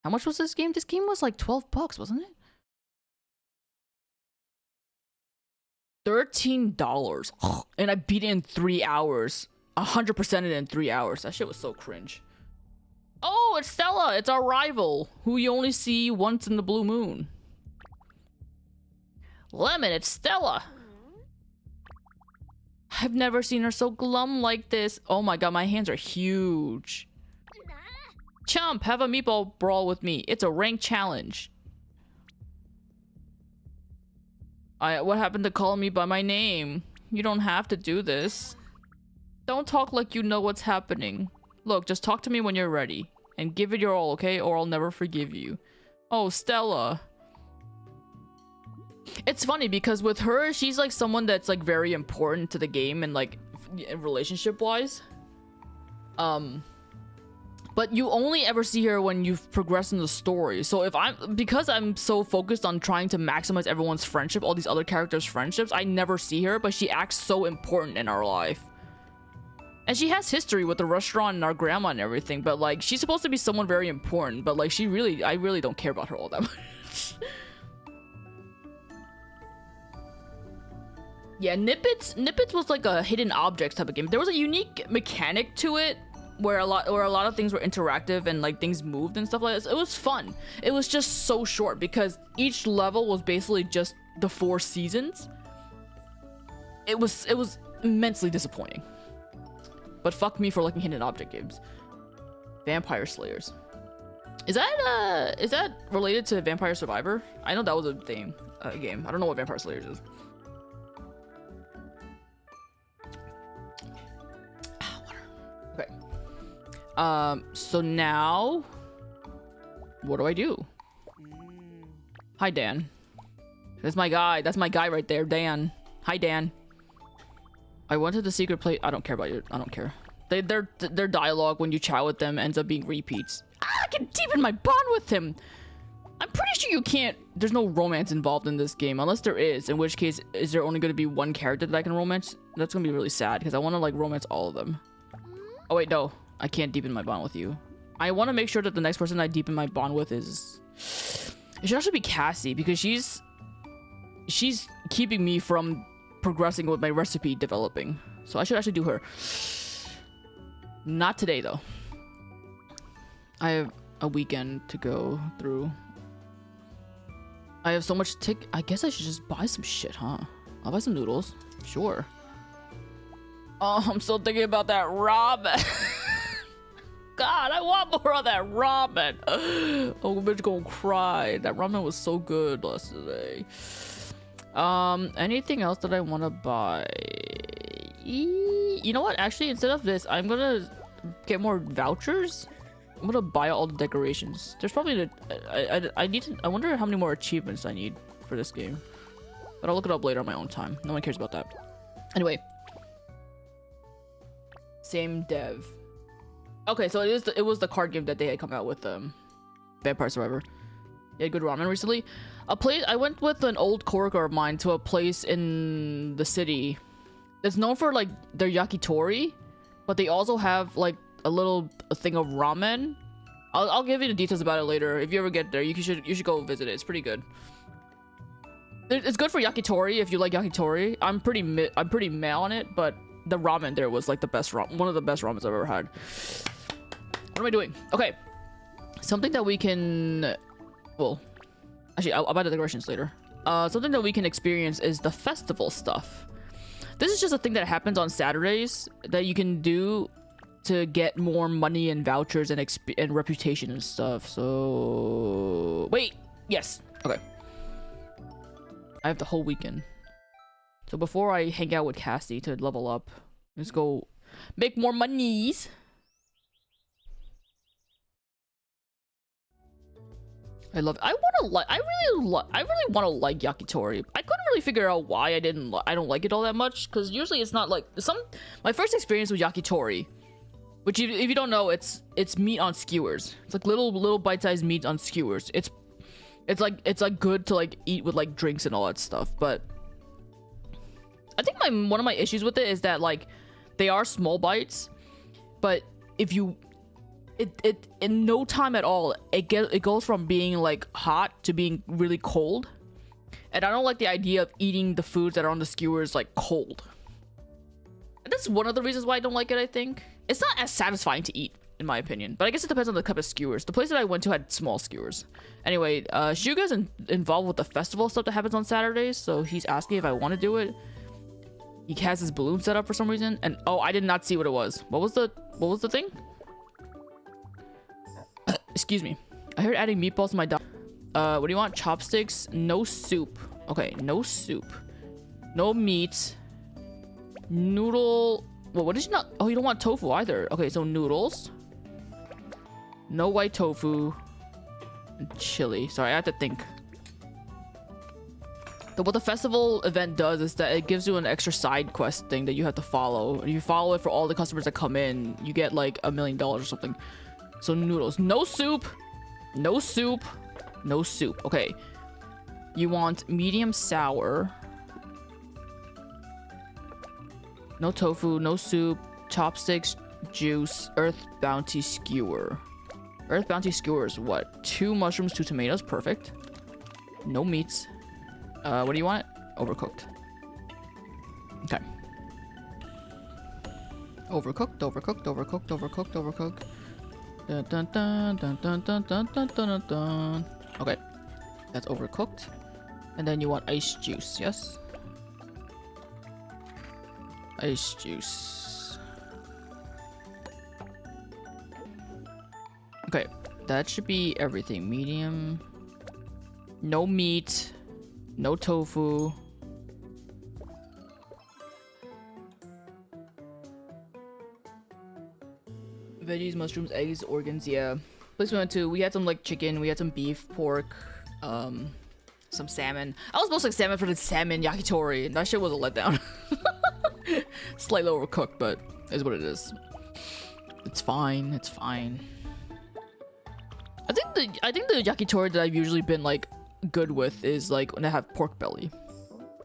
How much was this game? This game was like $12, wasn't it? $13. And I beat it in 3 hours. 100% it in 3 hours. That shit was so cringe. Oh, it's Stella. It's our rival, who you only see once in the blue moon. Lemon, it's Stella. I've never seen her so glum like this. Oh my god, my hands are huge. Chump, have a meatball brawl with me. It's a ranked challenge. What happened to calling me by my name? You don't have to do this. Don't talk like you know what's happening. Look, just talk to me when you're ready. And give it your all, okay? Or I'll never forgive you. Oh, Stella. It's funny because with her, she's like someone that's like very important to the game and like relationship-wise. But you only ever see her when you've progressed in the story. So because I'm so focused on trying to maximize everyone's friendship, all these other characters' friendships, I never see her, but she acts so important in our life. And she has history with the restaurant and our grandma and everything, but like she's supposed to be someone very important, but like I really don't care about her all that much. Yeah, Nippets was like a hidden objects type of game. There was a unique mechanic to it where a lot of things were interactive and like things moved and stuff like this. It was fun. It was just so short because each level was basically just the 4 seasons. It was immensely disappointing. But fuck me for liking hidden object games. Vampire Slayers. Is that related to Vampire Survivor? I know that was a game. I don't know what Vampire Slayers is. Okay. So now, what do I do? Hi, Dan. That's my guy. That's my guy right there, Dan. Hi, Dan. I went to the secret place. I don't care about you. I don't care. Their dialogue when you chat with them ends up being repeats. I can deepen my bond with him. I'm pretty sure you can't. There's no romance involved in this game, unless there is. In which case, is there only going to be one character that I can romance? That's going to be really sad because I want to like romance all of them. Oh wait, no. I can't deepen my bond with you. I want to make sure that the next person I deepen my bond with is... It should actually be Cassie because she's keeping me from progressing with my recipe developing. So I should actually do her. Not today though. I have a weekend to go through. I have so much I guess I should just buy some shit, huh? I'll buy some noodles. Sure. Oh, I'm still thinking about that ramen. God, I want more of that ramen. Oh, bitch gonna cry. That ramen was so good yesterday. Anything else that I want to buy? You know what? Actually, instead of this, I'm gonna get more vouchers. I'm gonna buy all the decorations. There's probably I wonder how many more achievements I need for this game. But I'll look it up later on my own time. No one cares about that. Anyway. Same dev. Okay, so it was the card game that they had come out with Vampire Survivor. You had good ramen recently. I went with an old coworker of mine to a place in the city that's known for like their yakitori, but they also have like a thing of ramen. I'll give you the details about it later. If you ever get there, you should go visit it. It's pretty good. It's good for yakitori if you like yakitori. I'm pretty meh on it, but the ramen there was like the best one of the best ramens I've ever had. What am I doing? Okay, something that we can. Well, actually, I'll buy the decorations later. Something that we can experience is the festival stuff. This is just a thing that happens on Saturdays that you can do to get more money and vouchers and reputation and stuff. So wait, yes, okay. I have the whole weekend. So before I hang out with Cassie to level up, let's go make more monies. I really want to like yakitori. I couldn't really figure out why I don't like it all that much, because usually it's not like my first experience with yakitori, which if you don't know, it's meat on skewers. It's like little bite-sized meat on skewers. It's like good to like eat with like drinks and all that stuff. But I think one of my issues with it is that like they are small bites, but if you it in no time at all it goes from being like hot to being really cold, and I don't like the idea of eating the foods that are on the skewers like cold. And that's one of the reasons why I don't like it. I think it's not as satisfying to eat. in my opinion. But I guess it depends on the type of skewers. The place that I went to had small skewers. Anyway, Shuga's involved with the festival stuff that happens on Saturdays, so he's asking if I want to do it. He has his balloon set up for some reason, and oh, I did not see what it was. What was the thing? Excuse me. I heard adding meatballs to my diet. What do you want? Chopsticks? No soup. Okay, no soup. No meat. Noodle. Well, what did you not? Oh, you don't want tofu either. Okay, so noodles. No white tofu. And chili. Sorry, I have to think. What the festival event does is that it gives you an extra side quest thing that you have to follow. And if you follow it for all the customers that come in, you get like $1 million or something. So noodles. No soup. No soup. No soup. Okay. You want medium sour. No tofu. No soup. Chopsticks. Juice. Earth Bounty Skewer. Earth Bounty Skewer is what? 2 mushrooms, 2 tomatoes. Perfect. No meats. What do you want? Overcooked. Okay. Overcooked, overcooked, overcooked, overcooked, overcooked. Dun, dun, dun, dun, dun, dun, dun, dun, dun, dun. Okay. That's overcooked. And then you want ice juice, yes? Ice juice. Okay. That should be everything. Medium. No meat. No tofu. Veggies, mushrooms, eggs, organs, yeah. Place we went to, we had some like chicken, we had some beef, pork, some salmon. I was most like salmon for the salmon yakitori, and that shit was a letdown. Slightly overcooked, but is what it is. It's fine, it's fine. I think the yakitori that I've usually been like good with is like when I have pork belly,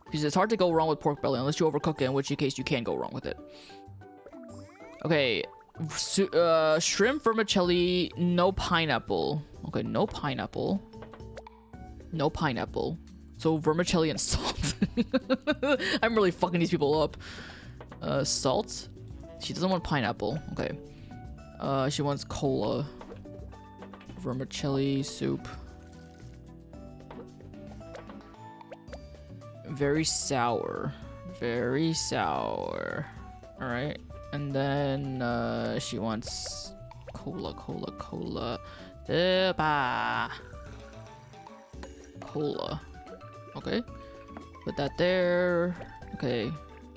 because it's hard to go wrong with pork belly unless you overcook it, in which case you can go wrong with it. Okay, shrimp vermicelli, no pineapple. Okay, no pineapple. No pineapple. So vermicelli and salt. I'm really fucking these people up. Salt. She doesn't want pineapple. Okay. She wants cola. Vermicelli soup. Very sour. Very sour. Alright. And then she wants cola. Cola. Okay. Put that there. Okay.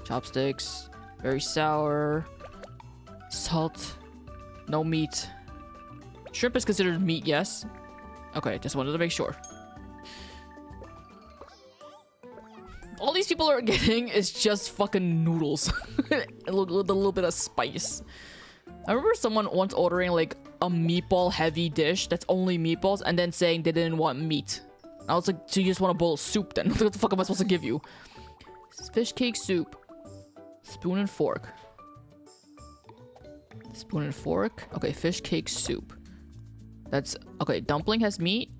Chopsticks. Very sour. Salt. No meat. Shrimp is considered meat, yes? Okay, just wanted to make sure. All these people are getting is just fucking noodles. with a little bit of spice. I remember someone once ordering like a meatball heavy dish that's only meatballs and then saying they didn't want meat. I was like, so you just want a bowl of soup then? What the fuck am I supposed to give you? Fish cake soup. Spoon and fork. Spoon and fork. Okay, fish cake soup. That's... Okay, dumpling has meat.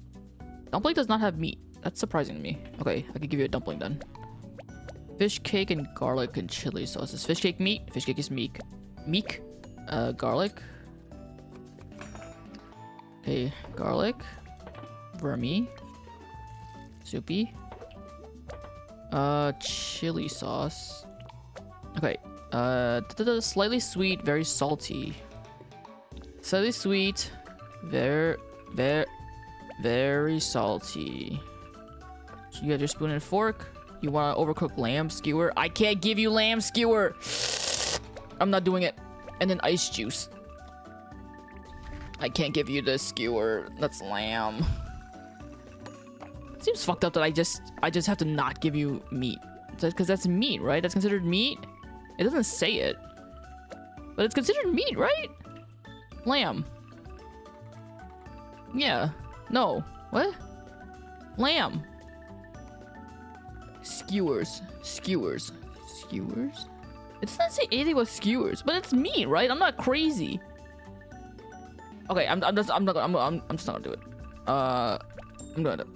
Dumpling does not have meat. That's surprising to me. Okay, I could give you a dumpling then. Fish cake and garlic and chili sauce. Is fish cake meat? Fish cake is meek. Meek? Garlic. Okay, garlic. Vermi. Soupy. Chili sauce. Okay. Slightly sweet, very salty. Slightly sweet. Very salty. So you got your spoon and fork. You want to overcook lamb skewer? I can't give you lamb skewer. I'm not doing it. And then ice juice. I can't give you the skewer. That's lamb. Seems fucked up that I just have to not give you meat. Because that's meat, right? That's considered meat? It doesn't say it. But it's considered meat, right? Lamb. Yeah. No. What? Lamb. Skewers. Skewers. Skewers? It doesn't say anything about skewers, but it's meat, right? I'm not crazy. Okay, I'm just not gonna do it. I'm gonna do it.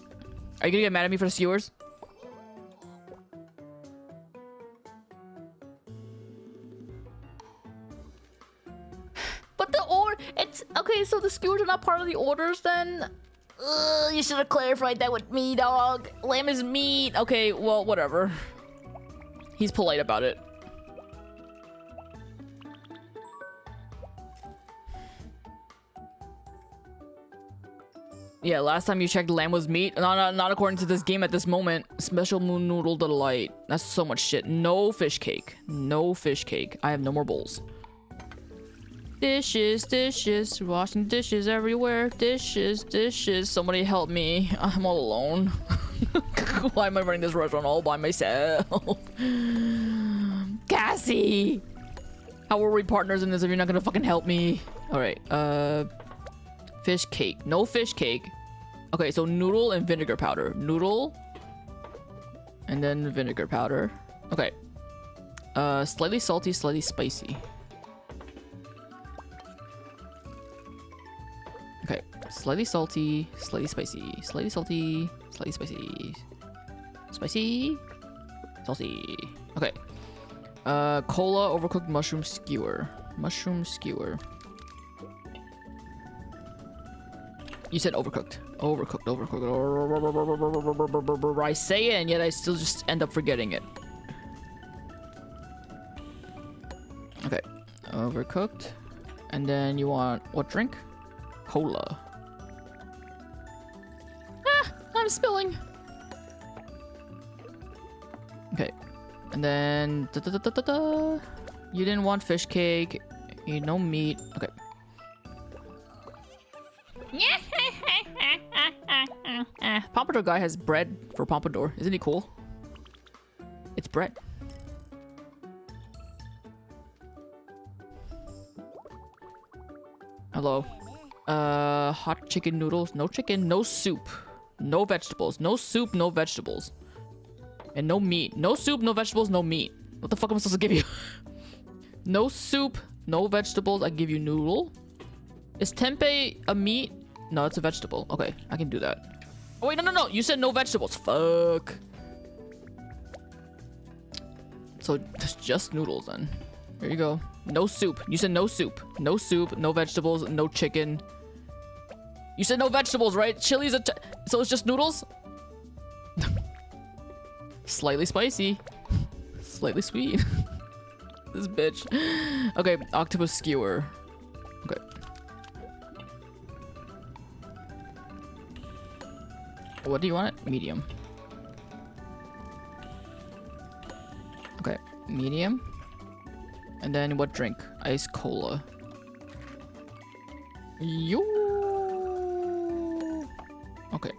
Are you gonna get mad at me for the skewers? But the it's skewers are not part of the orders then? You should have clarified that with me, dog. Lamb is meat. Okay, well, whatever. He's polite about it. Yeah, last time you checked, lamb was meat. Not according to this game at this moment. Special moon noodle delight. That's so much shit. No fish cake. No fish cake. I have no more bowls. Dishes, dishes. Washing dishes everywhere. Dishes, dishes. Somebody help me. I'm all alone. Why am I running this restaurant all by myself? Cassie! How are we partners in this if you're not gonna fucking help me? Alright, fish cake. No fish cake. Okay, so noodle and vinegar powder. Noodle. And then vinegar powder. Okay. Slightly salty, slightly spicy. Okay. Slightly salty, slightly spicy. Slightly salty, slightly spicy. Spicy. Salty. Okay. Cola overcooked mushroom skewer. Mushroom skewer. You said overcooked. Overcooked, overcooked. I say it and yet I still just end up forgetting it. Okay. Overcooked. And then you want what drink? Cola. Ah! I'm spilling. Okay. And then you didn't want fish cake. You no meat. Okay. Pompadour guy has bread for Pompadour. Isn't he cool? It's bread. Hello. Hot chicken noodles. No chicken, no soup. No vegetables. No soup, no vegetables. And no meat. No soup, no vegetables, no meat. What the fuck am I supposed to give you? No soup, no vegetables. I give you noodle. Is tempeh a meat? No, it's a vegetable. Okay, I can do that. Oh, wait, no. You said no vegetables. Fuck. So, just noodles then. There you go. No soup. You said no soup. No soup, no vegetables, no chicken. You said no vegetables, right? Chili's so it's just noodles? Slightly spicy. Slightly sweet. This bitch. Okay, octopus skewer. Okay. What do you want it? Medium. Okay, medium. And then what drink? Ice cola. Yo. Okay.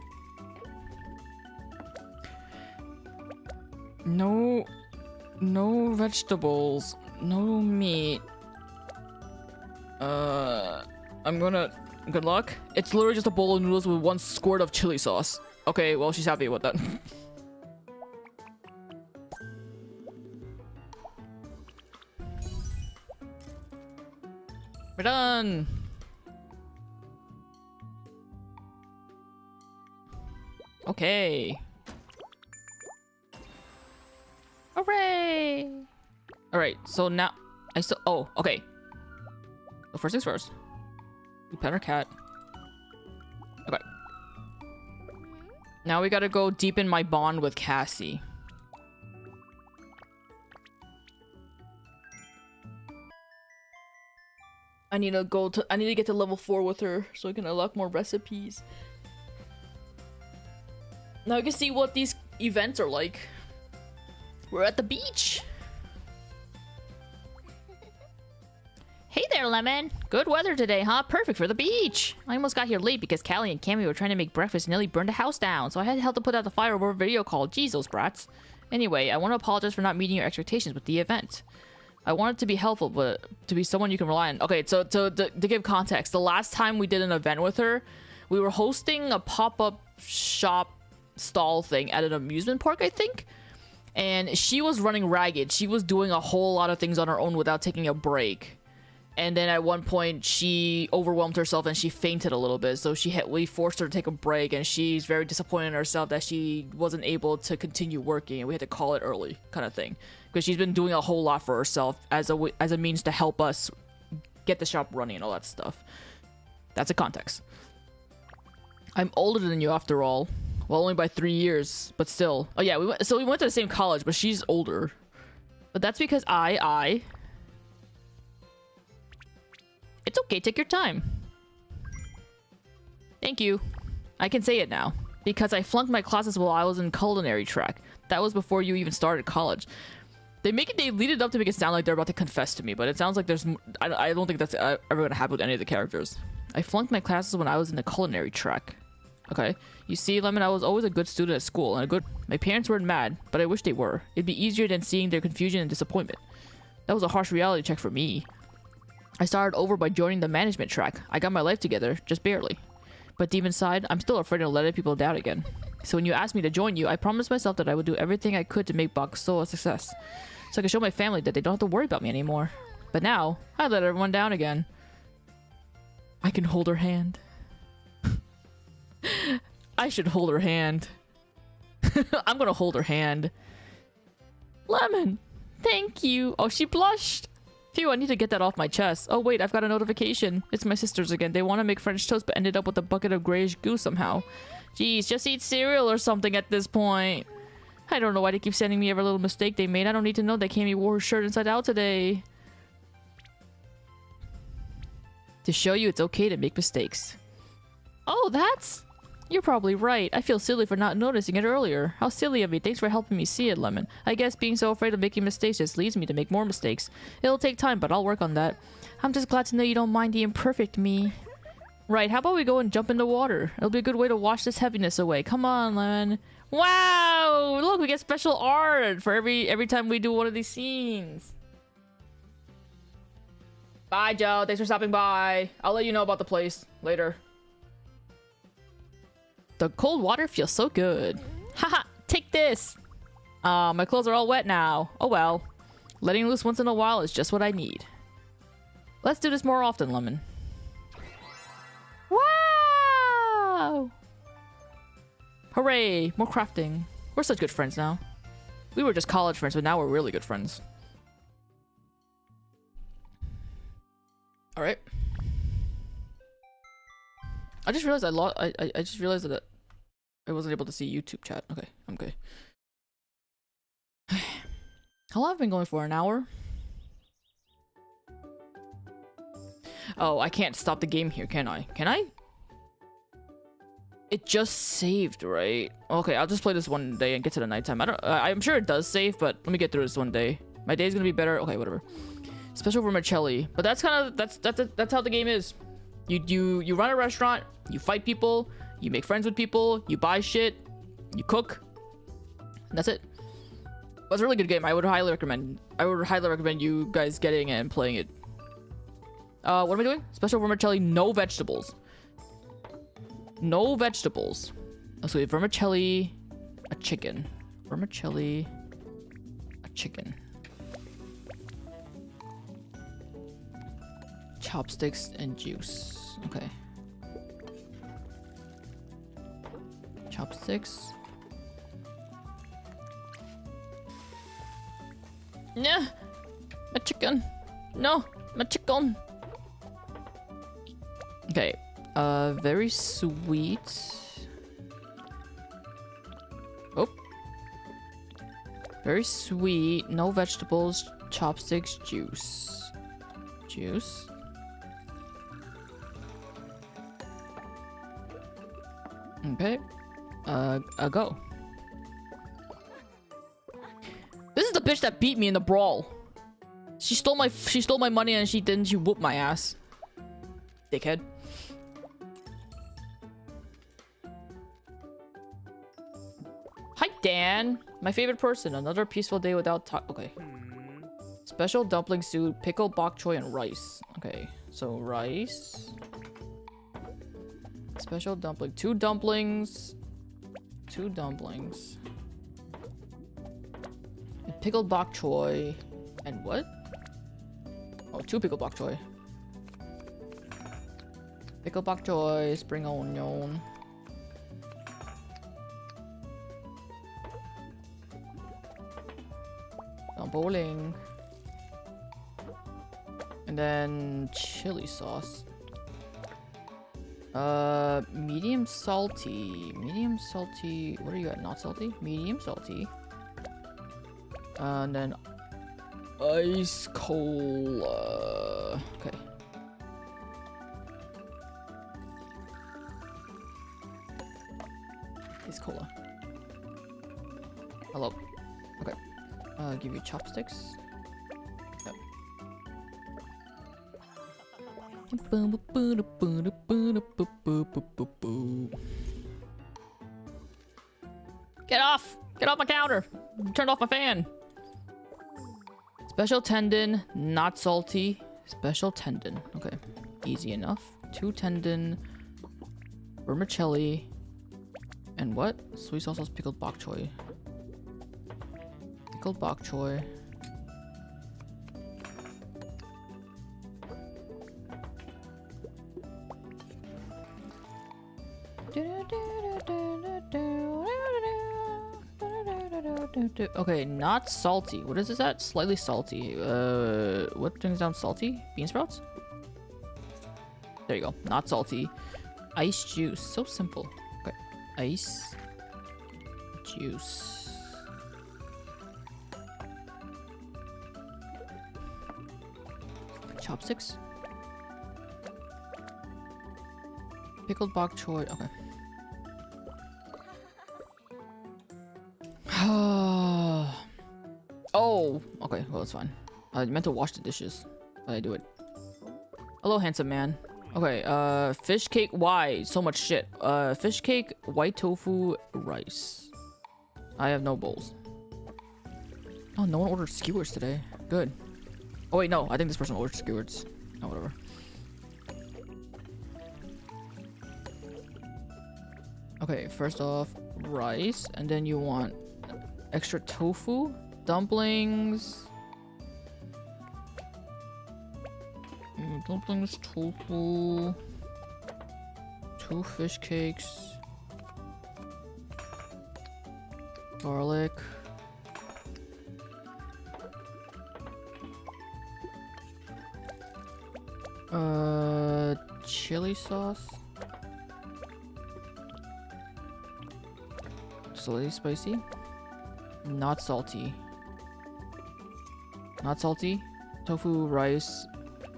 No vegetables. No meat. I'm gonna... Good luck. It's literally just a bowl of noodles with 1 squirt of chili sauce. Okay, well, she's happy with that. We're done! Okay. Hooray! Alright, so now... I still... Oh, okay. So first things first. We pet our cat. Okay. Now we gotta go deepen my bond with Cassie. I need to get to level 4 with her so I can unlock more recipes. Now I can see what these events are like. We're at the beach. Hey there, Lemon. Good weather today, huh? Perfect for the beach. I almost got here late because Callie and Cammy were trying to make breakfast and nearly burned the house down, so I had to help to put out the fire over a video call. Jeez, those brats. Anyway, I want to apologize for not meeting your expectations with the event. I wanted to be helpful, but to be someone you can rely on. Okay, so to give context, the last time we did an event with her, we were hosting a pop-up shop stall thing at an amusement park, I think. And she was running ragged. She was doing a whole lot of things on her own without taking a break. And then at one point, she overwhelmed herself and she fainted a little bit. So we forced her to take a break, and she's very disappointed in herself that she wasn't able to continue working, and we had to call it early, kind of thing. Because she's been doing a whole lot for herself as a means to help us get the shop running and all that stuff. That's a context. I'm older than you after all. Well, only by 3 years, but still. Oh yeah, we went to the same college, but she's older. But that's because It's okay, take your time. Thank you. I can say it now. Because I flunked my classes while I was in culinary track. That was before you even started college. They lead it up to make it sound like they're about to confess to me, but it sounds like there's... I don't think that's ever gonna happen with any of the characters. I flunked my classes when I was in the culinary track. Okay. You see, Lemon, I was always a good student at school, and my parents weren't mad, but I wish they were. It'd be easier than seeing their confusion and disappointment. That was a harsh reality check for me. I started over by joining the management track. I got my life together, just barely. But deep inside, I'm still afraid of letting people down again. So when you asked me to join you, I promised myself that I would do everything I could to make DumplingzOwO a success. So I could show my family that they don't have to worry about me anymore. But now, I let everyone down again. I can hold her hand. I should hold her hand. I'm gonna hold her hand. Lemon, thank you. Oh, she blushed. Phew, I need to get that off my chest. Oh wait, I've got a notification. It's my sisters again. They want to make French toast but ended up with a bucket of grayish goo somehow. Jeez, just eat cereal or something at this point. I don't know why they keep sending me every little mistake they made. I don't need to know that Cammy wore her shirt inside out today. To show you it's okay to make mistakes. Oh, that's... You're probably right. I feel silly for not noticing it earlier. How silly of me. Thanks for helping me see it, Lemon. I guess being so afraid of making mistakes just leads me to make more mistakes. It'll take time, but I'll work on that. I'm just glad to know you don't mind the imperfect me. Right, how about we go and jump in the water? It'll be a good way to wash this heaviness away. Come on, Lemon. Wow! Look, we get special art for every time we do one of these scenes. Bye, Joe. Thanks for stopping by. I'll let you know about the place later. The cold water feels so good. Haha, take this. My clothes are all wet now. Oh well. Letting loose once in a while is just what I need. Let's do this more often, Lemon. Wow! Hooray! More crafting. We're such good friends now. We were just college friends, but now we're really good friends. Alright. I just realized I just realized that I wasn't able to see YouTube chat. Okay, I'm okay. How long have I been going for? An hour? Oh, I can't stop the game here, can I? Can I? It just saved, right? Okay, I'll just play this one day and get to the nighttime. I'm sure it does save, but let me get through this one day. My day's gonna be better. Okay, whatever. Special vermicelli. But that's kind of that's how the game is. You run a restaurant, you fight people, you make friends with people, you buy shit, you cook. That's it. But it's a really good game. I would highly recommend you guys getting it and playing it. What am I doing? Special vermicelli, no vegetables. No vegetables. So we have vermicelli, a chicken. Vermicelli, a chicken. Chopsticks and juice. Okay. Chopsticks. Nah, my chicken. No, my chicken. Okay. Very sweet. Oh. Very sweet. No vegetables. Chopsticks. Juice. Juice. Okay. Go. This is the bitch that beat me in the brawl. She stole my money and she whooped my ass. Dickhead. Hi, Dan. My favorite person. Another peaceful day without talk. Okay. Special dumpling soup, pickle, bok choy, and rice. Okay, so rice. Special dumpling. 2 dumplings. 2 dumplings. And pickled bok choy. And what? Oh, 2 pickled bok choy. Pickled bok choy, spring onion. Bowling. And then chili sauce. Medium salty. Medium salty. What are you at? Not salty? Medium salty. And then ice cola. Okay. Ice cola. Hello. Okay. Give you chopsticks. Yep. Get off! Get off my counter! Turned off my fan! Special tendon, not salty. Special tendon. Okay. Easy enough. 2 tendon. Vermicelli. And what? Soy sauce, pickled bok choy. Pickled bok choy. Okay, not salty. What is this at? Slightly salty. What brings down salty? Bean sprouts? There you go. Not salty. Ice juice. So simple. Okay. Ice juice. Chopsticks. Pickled bok choy. Okay. Oh, okay. Well, that's fine. I meant to wash the dishes, but I do it. Hello, handsome man. Okay. Fish cake. Why so much shit? Fish cake, white tofu, rice. I have no bowls. Oh, no one ordered skewers today. Good. Oh wait, no. I think this person ordered skewers. Oh, whatever. Okay, first off, rice, and then you want extra tofu, dumplings, dumplings, tofu, 2 fish cakes, garlic, chili sauce. Slightly spicy. Not salty. Not salty. Tofu, rice,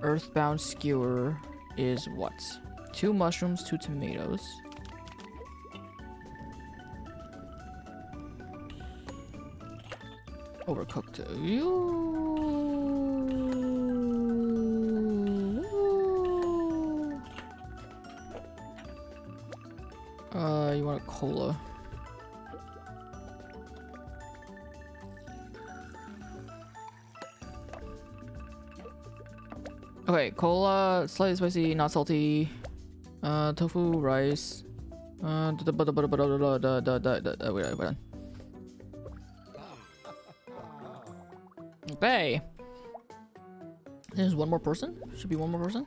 earthbound skewer is what? 2 mushrooms, 2 tomatoes. Overcooked. You want a cola. Okay, cola, slightly spicy, not salty. Tofu, rice. Wait, done. Okay. There's one more person? Should be one more person?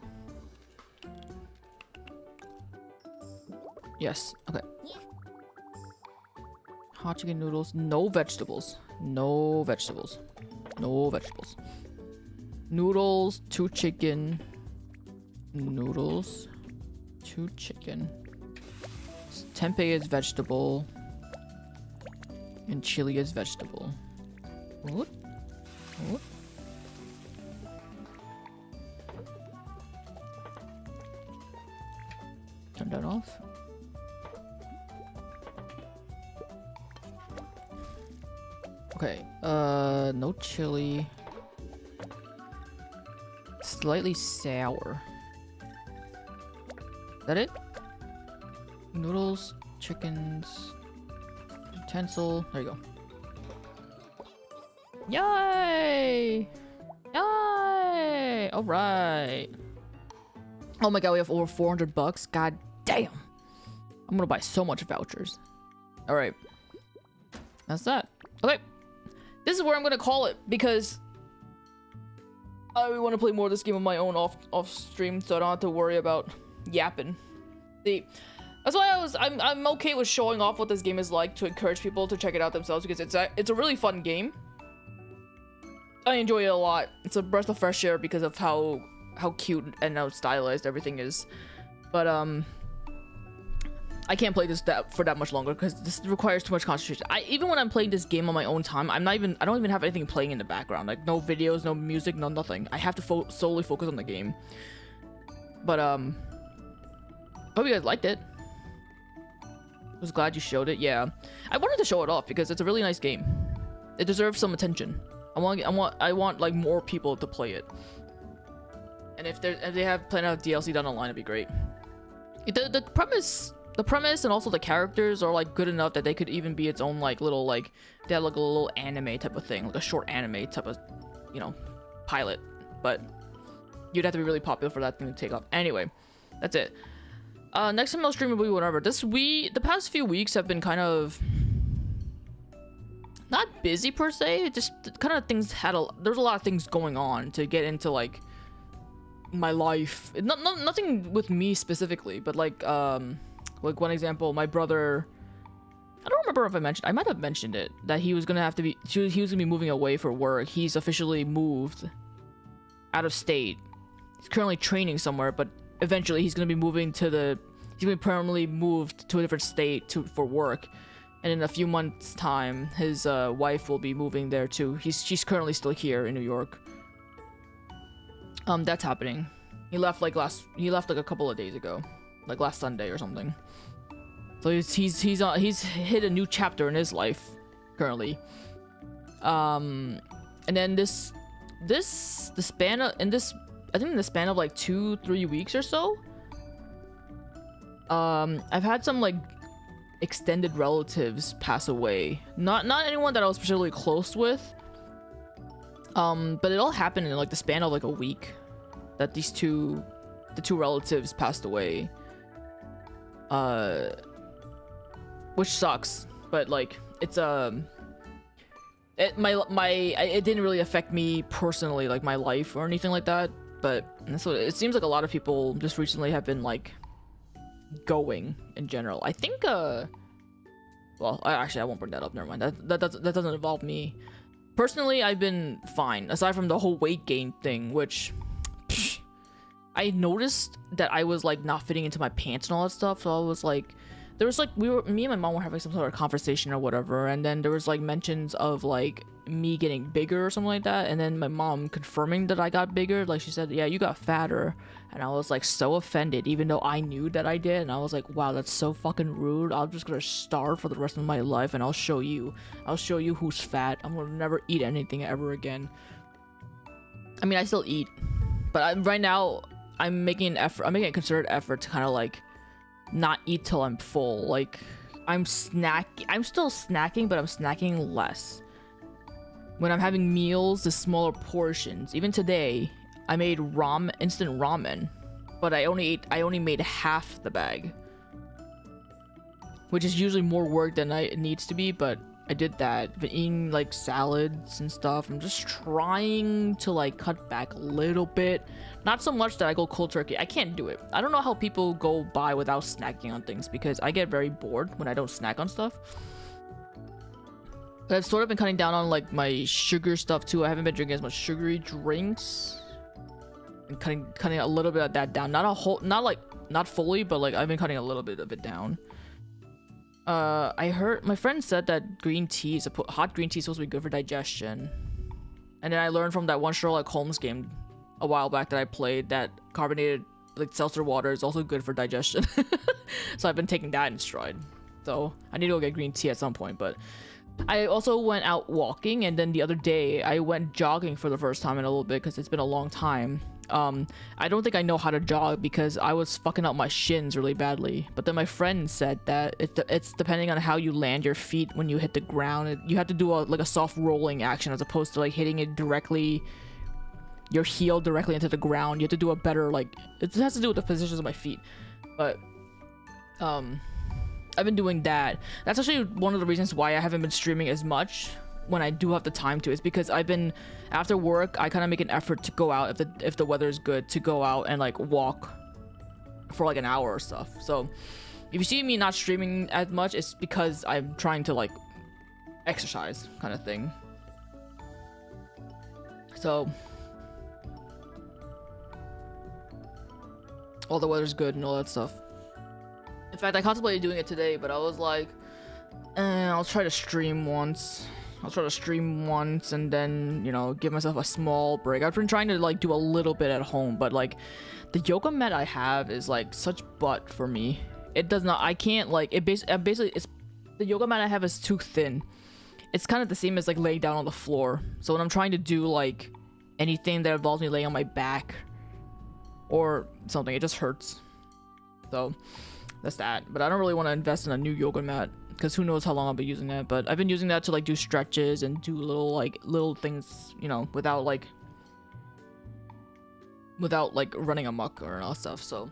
Yes, okay. Hot chicken noodles, no vegetables. No vegetables. No vegetables. Noodles, 2 chicken. Noodles, 2 chicken. Tempeh is vegetable. And chili is vegetable. What? What? Turn that off. Okay, no chili. Slightly sour. Is that it? Noodles, chickens, utensil. There you go. Yay! Yay! All right. Oh my god, we have over 400 bucks. God damn. I'm gonna buy so much vouchers. All right. That's that. Okay. This is where I'm gonna call it because I want to play more of this game on my own off stream, so I don't have to worry about yapping. See, that's why I'm okay with showing off what this game is like to encourage people to check it out themselves because it's a really fun game. I enjoy it a lot. It's a breath of fresh air because of how cute and how stylized everything is. But I can't play this for that much longer because this requires too much concentration. Even when I'm playing this game on my own time, I don't even have anything playing in the background. Like no videos, no music, no nothing. I have to solely focus on the game. But hope you guys liked it. Was glad you showed it. Yeah, I wanted to show it off because it's a really nice game. It deserves some attention. I want like more people to play it. And if they have planned out DLC down the line, it'd be great. The premise and also the characters are like good enough that they could even be its own like little like they have like a little anime type of thing, like a short anime type of, you know, pilot. But you'd have to be really popular for that thing to take off. Anyway, that's it. Next time I'll stream will be whatever. The past few weeks have been kind of not busy per se, just kind of things there's a lot of things going on to get into like my life. Nothing with me specifically, but like one example, my brother, I don't remember if I might have mentioned it, that he was gonna be moving away for work. He's officially moved out of state. He's currently training somewhere, but eventually he's gonna be he's gonna be permanently moved to a different state for work. And in a few months time, his wife will be moving there too. She's currently still here in New York. That's happening. He left like a couple of days ago, like last Sunday or something. So he's hit a new chapter in his life currently. And then I think in the span of like 2-3 weeks or so, I've had some like extended relatives pass away. Not anyone that I was particularly close with. But it all happened in like the span of like a week that the two relatives passed away. Which sucks, but like it's it didn't really affect me personally, like my life or anything like that. But so it seems like a lot of people just recently have been like going in general. I think well, actually I won't bring that up. Never mind. That doesn't involve me. Personally, I've been fine aside from the whole weight gain thing, which I noticed that I was like not fitting into my pants and all that stuff. So I was like, there was like me and my mom were having some sort of conversation or whatever, and then there was like mentions of like me getting bigger or something like that, and then my mom confirming that I got bigger. Like she said, yeah, you got fatter. And I was like so offended, even though I knew that I did. And I was like, wow, that's so fucking rude. I'm just gonna starve for the rest of my life, and I'll show you who's fat. I'm gonna never eat anything ever again. I mean, I still eat, but right now I'm making an effort. I'm making a concerted effort to kind of like not eat till I'm full. Like I'm still snacking, but I'm snacking less. When I'm having meals, the smaller portions. Even today, I made instant ramen, but I only made half the bag, which is usually more work than it needs to be, but I did that. I've been eating like salads and stuff. I'm just trying to like cut back a little bit. Not so much that I go cold turkey. I can't do it. I don't know how people go by without snacking on things, because I get very bored when I don't snack on stuff. But I've sort of been cutting down on like my sugar stuff too. I haven't been drinking as much sugary drinks. And cutting a little bit of that down. Not fully, but like I've been cutting a little bit of it down. I heard my friend said that hot green tea is supposed to be good for digestion. And then I learned from that one Sherlock Holmes game a while back that I played that carbonated like seltzer water is also good for digestion. So I've been taking that in stride. So I need to go get green tea at some point. But I also went out walking, and then the other day I went jogging for the first time in a little bit because it's been a long time. I don't think I know how to jog because I was fucking up my shins really badly. But then my friend said that it's depending on how you land your feet when you hit the ground. You have to do a soft rolling action as opposed to like hitting it directly, your heel directly into the ground. You have to do a better, like, it has to do with the positions of my feet. But I've been doing that. That's actually one of the reasons why I haven't been streaming as much when I do have the time to. Is because I've been, after work, I kind of make an effort to go out if the weather is good, to go out and like walk for like an hour or stuff. So if you see me not streaming as much, it's because I'm trying to like exercise kind of thing. So all the weather's good and all that stuff. In fact, I contemplated doing it today, but I was like, I'll try to stream once. I'll try to stream once and then, you know, give myself a small break. I've been trying to like do a little bit at home, but like the yoga mat I have is like such butt for me. It does not, I can't like, basically it's, the yoga mat I have is too thin. It's kind of the same as like laying down on the floor. So when I'm trying to do like anything that involves me laying on my back or something, it just hurts. So that's that. But I don't really want to invest in a new yoga mat because who knows how long I'll be using that. But I've been using that to like do stretches and do little things, you know, without like running amok or all that stuff. So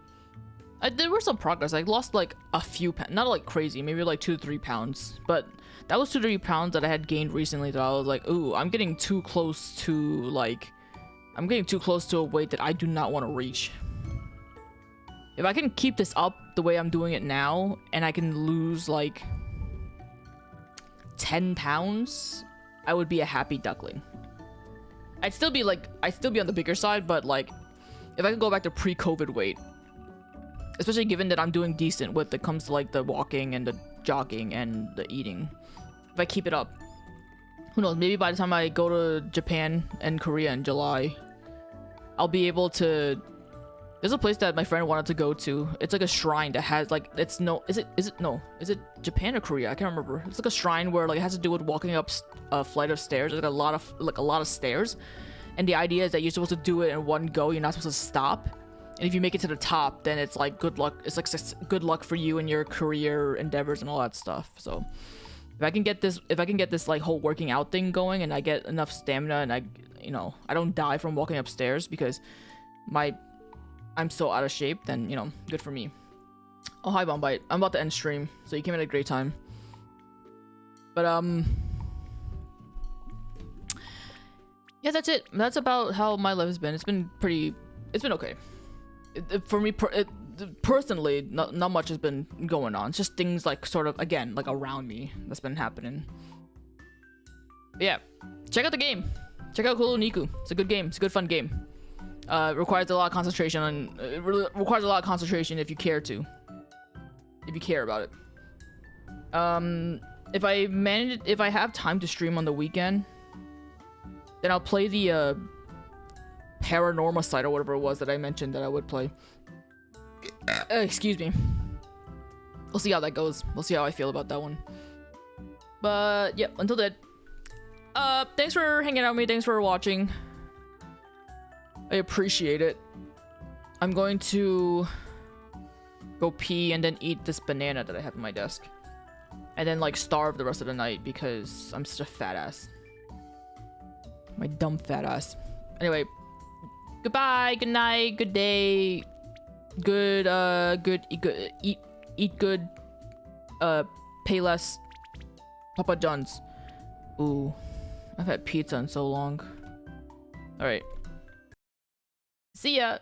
there was some progress. I lost like a few pounds, not like crazy, maybe like 2 to 3 pounds, but that was 2 to 3 pounds that I had gained recently that I was like, ooh, I'm getting too close to a weight that I do not want to reach. If I can keep this up the way I'm doing it now and I can lose like 10 pounds, I would be a happy duckling. I'd still be on the bigger side, but like if I can go back to pre-COVID weight, especially given that I'm doing decent when it comes to like the walking and the jogging and the eating. If I keep it up, who knows, maybe by the time I go to Japan and Korea in July, I'll be able to. There's a place that my friend wanted to go to. It's like a shrine that has like, is it Japan or Korea? I can't remember. It's like a shrine where like it has to do with walking up a flight of stairs. There's like a lot of stairs, and the idea is that you're supposed to do it in one go. You're not supposed to stop. And if you make it to the top, then it's like good luck. It's like good luck for you and your career endeavors and all that stuff. So if I can get this like whole working out thing going, and I get enough stamina, and I don't die from walking upstairs because I'm so out of shape, then, you know, good for me. Oh, hi, Bombite. I'm about to end stream, so you came at a great time. But, yeah, that's it. That's about how my life has been. It's been okay. For me, personally, not much has been going on. It's just things, like, sort of, again, like, around me that's been happening. But yeah, check out the game. Check out KuloNiku. It's a good game. It's a good, fun game. Requires a lot of concentration, and it really requires a lot of concentration if you care to. If you care about it. If I have time to stream on the weekend, then I'll play the paranormal site or whatever it was that I mentioned that I would play. Excuse me. We'll see how that goes. We'll see how I feel about that one. But yeah, until then. Thanks for hanging out with me. Thanks for watching. I appreciate it. I'm going to go pee and then eat this banana that I have on my desk. And then like starve the rest of the night because I'm such a fat ass. My dumb fat ass. Anyway, goodbye, good night, good day. Eat good. Pay less. Papa John's. Ooh, I've had pizza in so long. Alright. See ya!